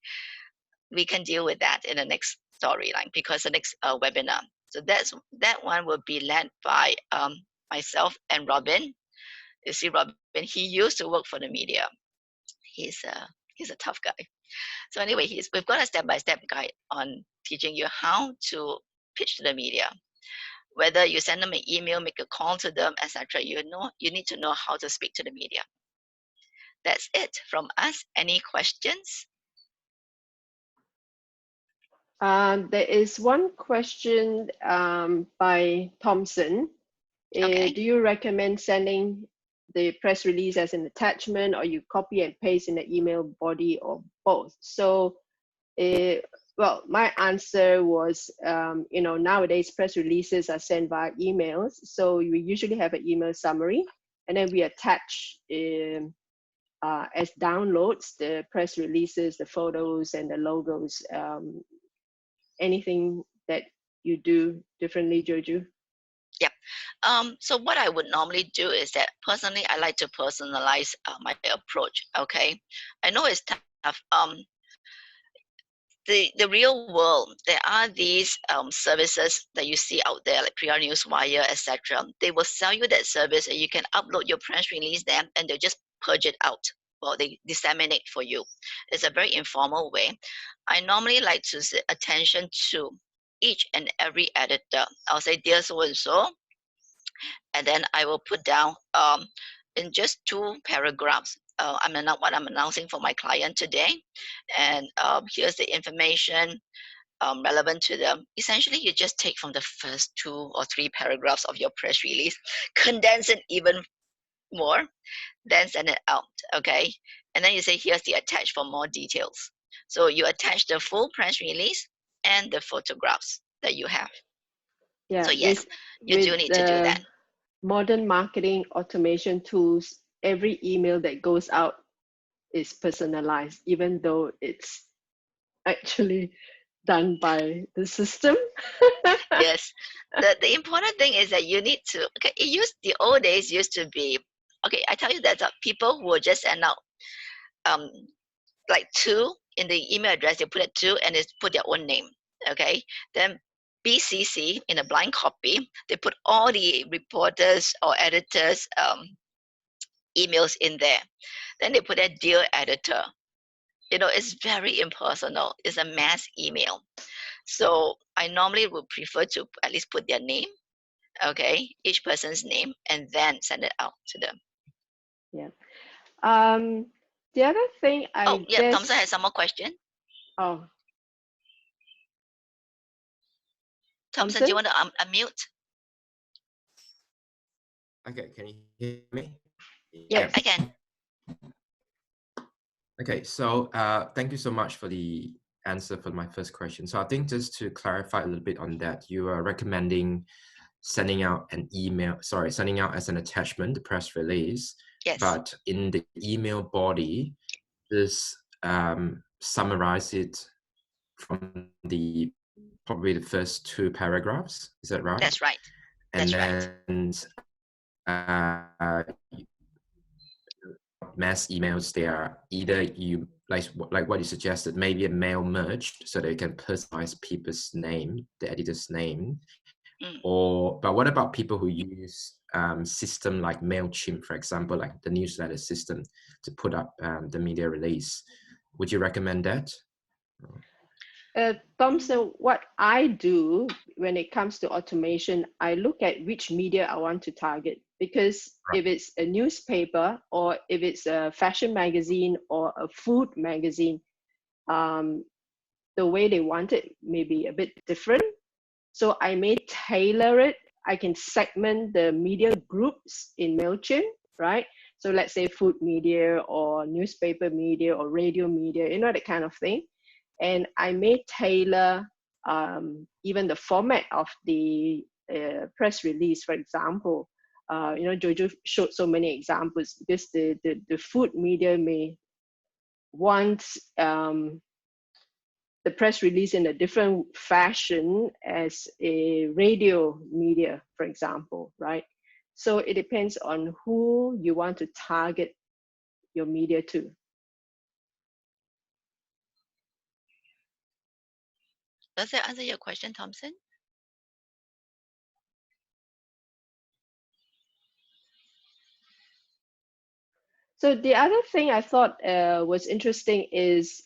we can deal with that in the next storyline, because the next webinar. So that one will be led by myself and Robin. You see, Robin, he used to work for the media. He's a tough guy. So anyway, we've got a step-by-step guide on teaching you how to pitch to the media. Whether you send them an email, make a call to them, etc., you need to know how to speak to the media. That's it from us. Any questions? There is one question by Thompson. Okay. Do you recommend sending the press release as an attachment, or you copy and paste in the email body, or both? So, well, my answer was, nowadays press releases are sent via emails. So we usually have an email summary, and then we attach as downloads the press releases, the photos, and the logos. Anything that you do differently, Joju? Yep. So what I would normally do is that personally, I like to personalize my approach. Okay. I know it's tough. The real world, there are these services that you see out there, like PR Newswire, etc. They will sell you that service, and you can upload your press release there, and they'll just purge it out. Well, they disseminate for you. It's a very informal way. I normally like to say attention to each and every editor. I'll say, dear so and so, and then I will put down in just 2 paragraphs. What I'm announcing for my client today, and here's the information relevant to them. Essentially, you just take from the first 2 or 3 paragraphs of your press release, condense it even more, then send it out. Okay, and then you say, here's the attach for more details. So you attach the full press release and the photographs that you have. Yeah. So yes, you do need to do that. Modern marketing automation tools, every email that goes out is personalized, even though it's actually done by the system. Yes. The important thing is that you need to, okay, the old days used to be, okay, I tell you that people who will just send out like 2 in the email address, they put it 2 and they put their own name. Okay. Then BCC in a blind copy, they put all the reporters or editors emails in there. Then they put a dear editor. It's very impersonal. It's a mass email. So I normally would prefer to at least put their name, okay, each person's name, and then send it out to them. Yeah. The other thing Oh, yeah, Thompson has some more question. Oh. Thompson, do you want to unmute? Okay, can you hear me? Yep, I can. Okay, so thank you so much for the answer for my first question. So I think just to clarify a little bit on that, you are recommending sending out sending out as an attachment, the press release. Yes. But in the email body, just summarize it from probably the first 2 paragraphs. Is that right? That's right. And That's then mass emails, they are either you like what you suggested, maybe a mail merged, so they can personalize people's name, the editor's name, But what about people who use system like MailChimp, for example, like the newsletter system to put up the media release? Would you recommend that? Thompson, what I do when it comes to automation, I look at which media I want to target, because if it's a newspaper or if it's a fashion magazine or a food magazine, the way they want it may be a bit different. So I may tailor it. I can segment the media groups in MailChimp, right? So let's say food media or newspaper media or radio media, you know, that kind of thing. And I may tailor even the format of the press release, for example. You know, Jojo showed so many examples, because the food media may want the press release in a different fashion as a radio media, for example, right? So it depends on who you want to target your media to. Does that answer your question, Thompson? So the other thing I thought was interesting is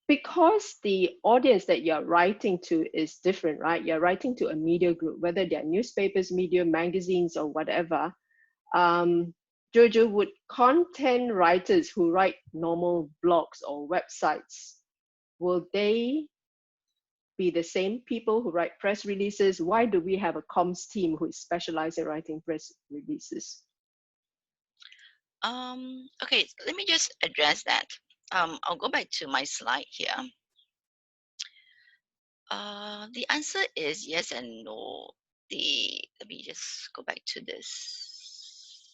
because the audience that you're writing to is different, right? You're writing to a media group, whether they're newspapers, media, magazines, or whatever. Jojo, would content writers who write normal blogs or websites, will they be the same people who write press releases? Why do we have a comms team who is specialized in writing press releases? Okay, let me just address that. I'll go back to my slide here. The answer is yes and no. Let me just go back to this.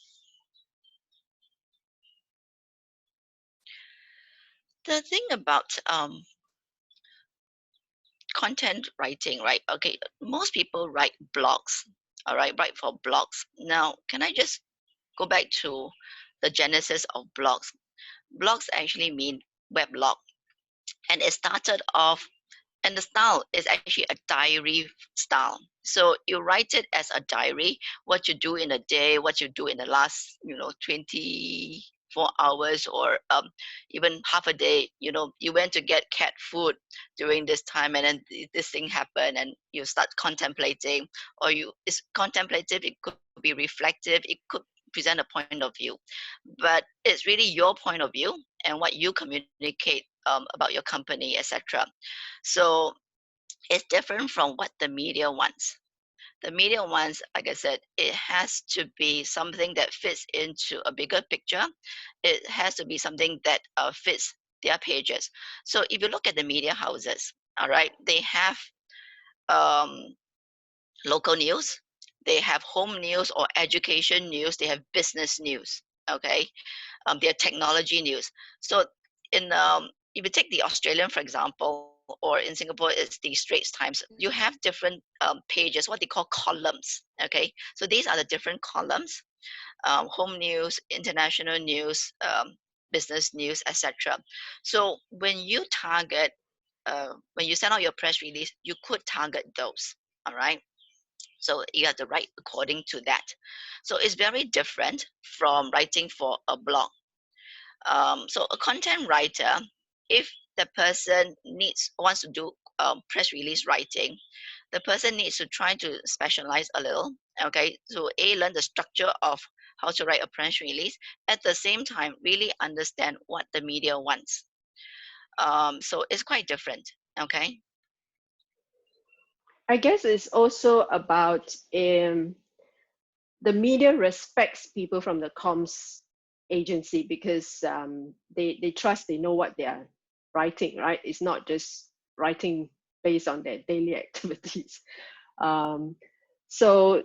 The thing about content writing, right? Okay, most people write blogs, all right, write for blogs. Now, can I just go back to the genesis of blogs? Blogs actually mean weblog, and it started off, and the style is actually a diary style. So you write it as a diary, what you do in a day, what you do in the last, 24 hours, or even half a day. You went to get cat food during this time, and then this thing happened, and you start contemplating, or it's contemplative, it could be reflective, it could present a point of view, but it's really your point of view and what you communicate about your company, etc. So it's different from what the media wants. The media wants, like I said, it has to be something that fits into a bigger picture. It has to be something that fits their pages. So if you look at the media houses, all right, they have um, local news, they have home news or education news, they have business news, okay, their technology news. So if you take the Australian, for example, or in Singapore, it's the Straits Times, you have different pages, what they call columns, okay? So these are the different columns, home news, international news, business news, etc. So when you target, when you send out your press release, you could target those, all right? So you have to write according to that. So it's very different from writing for a blog. So a content writer, if the person wants to do press release writing, the person needs to try to specialize a little, okay? So learn the structure of how to write a press release. At the same time, really understand what the media wants. So it's quite different, okay? I guess it's also about the media respects people from the comms agency, because they trust, they know what they are writing, right? It's not just writing based on their daily activities. So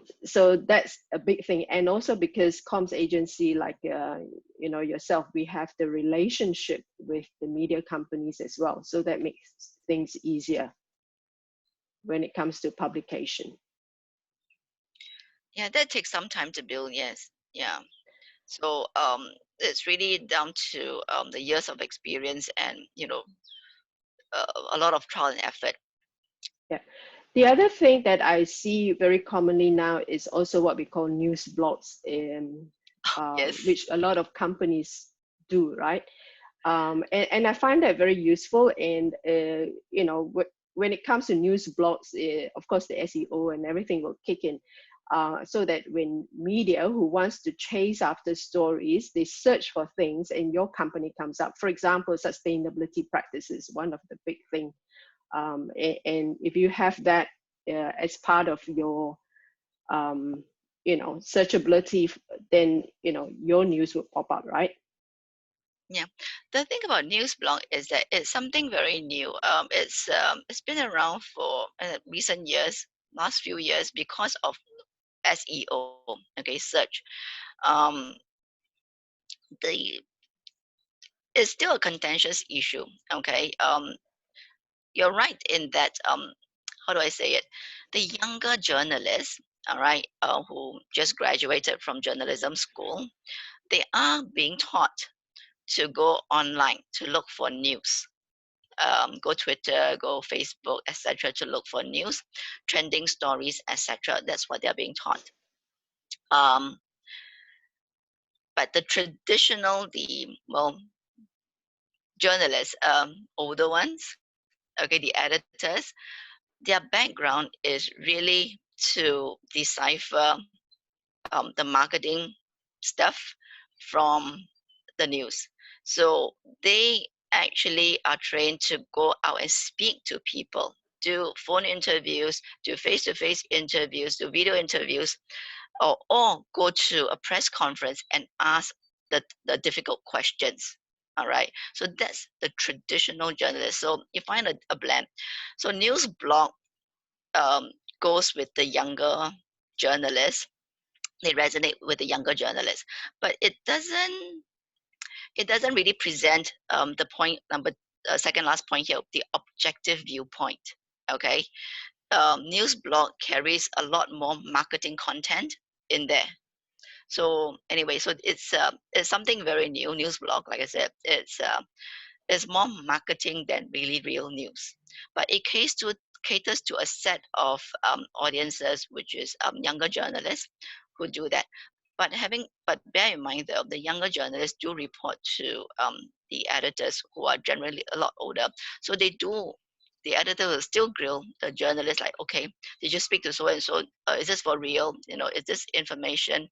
that's a big thing. And also because comms agency, like yourself, we have the relationship with the media companies as well, so that makes things easier when it comes to publication. Yeah, that takes some time to build, yes. Yeah. So it's really down to the years of experience and, a lot of trial and effort. Yeah. The other thing that I see very commonly now is also what we call news blogs, Yes. which a lot of companies do, right? And I find that very useful. And you know, when it comes to news blogs, of course, the SEO and everything will kick in, so that when media who wants to chase after stories, they search for things, and your company comes up. For example, sustainability practices, one of the big things. And if you have that as part of your you know, searchability, then you know your news will pop up, right? Yeah, the thing about news blog is that it's something very new. It's been around for recent years, last few years, because of SEO. Okay, search. Um, the It's still a contentious issue. Okay, you're right in that. How do I say it? The younger journalists, all right, who just graduated from journalism school, they are being taught to go online to look for news. Go Twitter, go Facebook, etc., to look for news, trending stories, etc. That's what they're being taught. But the traditional, journalists, older ones, okay, the editors, their background is really to decipher the marketing stuff from the news. So they actually are trained to go out and speak to people, do phone interviews, do face-to-face interviews, do video interviews, or go to a press conference and ask the difficult questions. All right. So that's the traditional journalist. So you find a blend. So news blog um, goes with the younger journalists. They resonate with the younger journalists, but it doesn't really present the point number second last point here, the objective viewpoint. Okay, news blog carries a lot more marketing content in there. So anyway, so it's something very new. News blog, like I said, it's more marketing than really real news, but it caters to a set of audiences, which is younger journalists who do that. But bear in mind though, the younger journalists do report to the editors who are generally a lot older. So the editor will still grill the journalist like, okay, did you speak to so and so? Is this for real? You know, is this information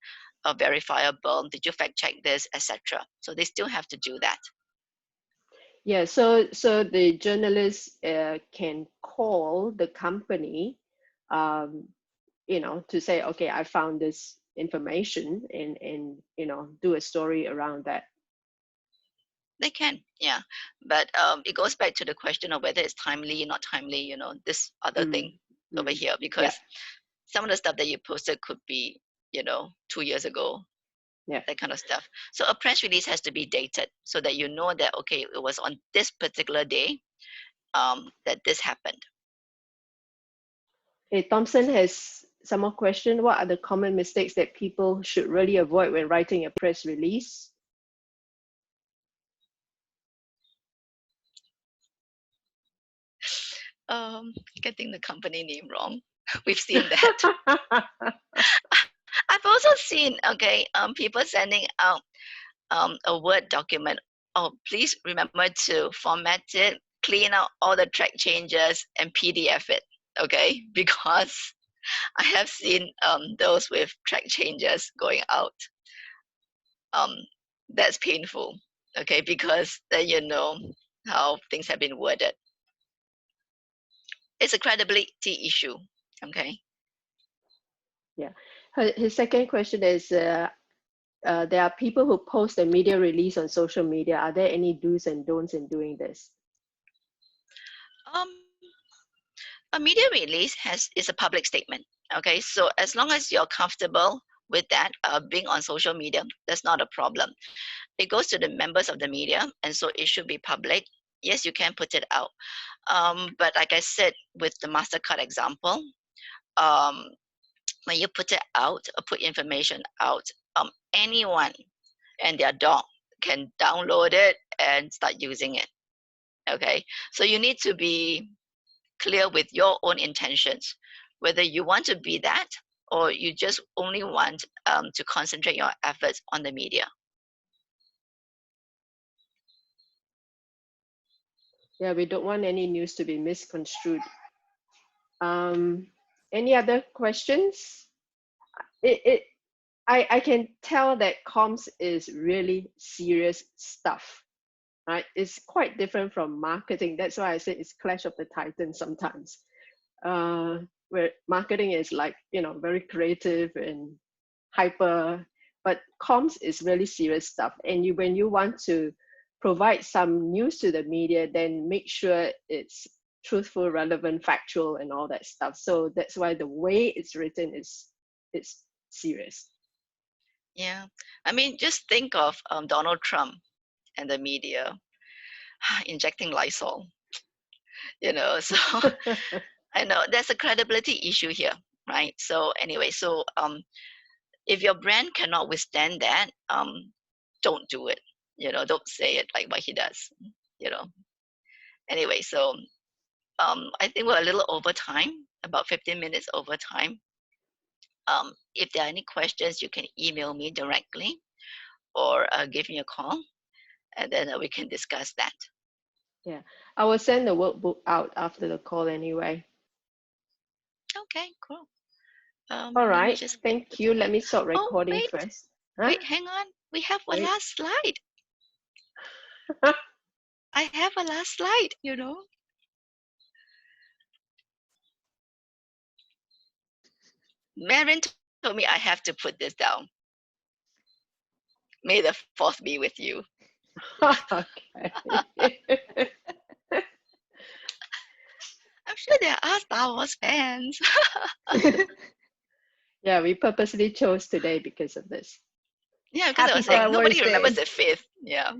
verifiable? Did you fact check this, etc.? So they still have to do that. Yeah, so the journalists can call the company, um, you know, to say, okay, I found this information, and you know, do a story around that. They can, yeah, but it goes back to the question of whether it's timely or not timely. You know, this other thing over here, Yeah, because some of the stuff that you posted could be, 2 years ago, yeah. that kind of stuff. So a press release has to be dated so that you know that, okay, it was on this particular day that this happened. Hey, Thompson has some more question. What are the common mistakes that people should really avoid when writing a press release? Getting the company name wrong. We've seen that. I've also seen, okay, people sending out a Word document. Oh, please remember to format it, clean out all the track changes, and PDF it, okay? Because I have seen those with track changes going out. That's painful, okay? Because then you know how things have been worded. It's a credibility issue, okay? Yeah. His second question is, there are people who post a media release on social media. Are there any do's and don'ts in doing this? Um, a media release is a public statement, okay? So as long as you're comfortable with that, being on social media, that's not a problem. It goes to the members of the media, and so it should be public. Yes, you can put it out. But like I said, with the MasterCard example, um, when you put it out or put information out, anyone and their dog can download it and start using it. Okay, so you need to be clear with your own intentions, whether you want to be that or you just only want to concentrate your efforts on the media. Yeah, we don't want any news to be misconstrued. Any other questions? I can tell that comms is really serious stuff, right? It's quite different from marketing. That's why I say it's Clash of the Titans sometimes. Where marketing is like, you know, very creative and hyper, but comms is really serious stuff. And when you want to provide some news to the media, then make sure it's truthful, relevant, factual, and all that stuff. So that's why the way it's written is serious. Yeah, I mean, just think of Donald Trump and the media injecting Lysol, you know, so I know there's a credibility issue here, right? So anyway, so if your brand cannot withstand that, don't do it, you know, don't say it like what he does, you know. Anyway, so I think we're a little over time, about 15 minutes over time. If there are any questions, you can email me directly or give me a call, and then we can discuss that. Yeah, I will send the workbook out after the call anyway. Okay, cool. All right, thank you. Let me stop recording wait, first. Huh? Wait, hang on. We have a last slide. I have a last slide, you know. Mehreen told me I have to put this down. May the fourth be with you. Okay. I'm sure there are Star Wars fans. Yeah, we purposely chose today because of this. Yeah, because I was saying nobody remembers the fifth. Yeah.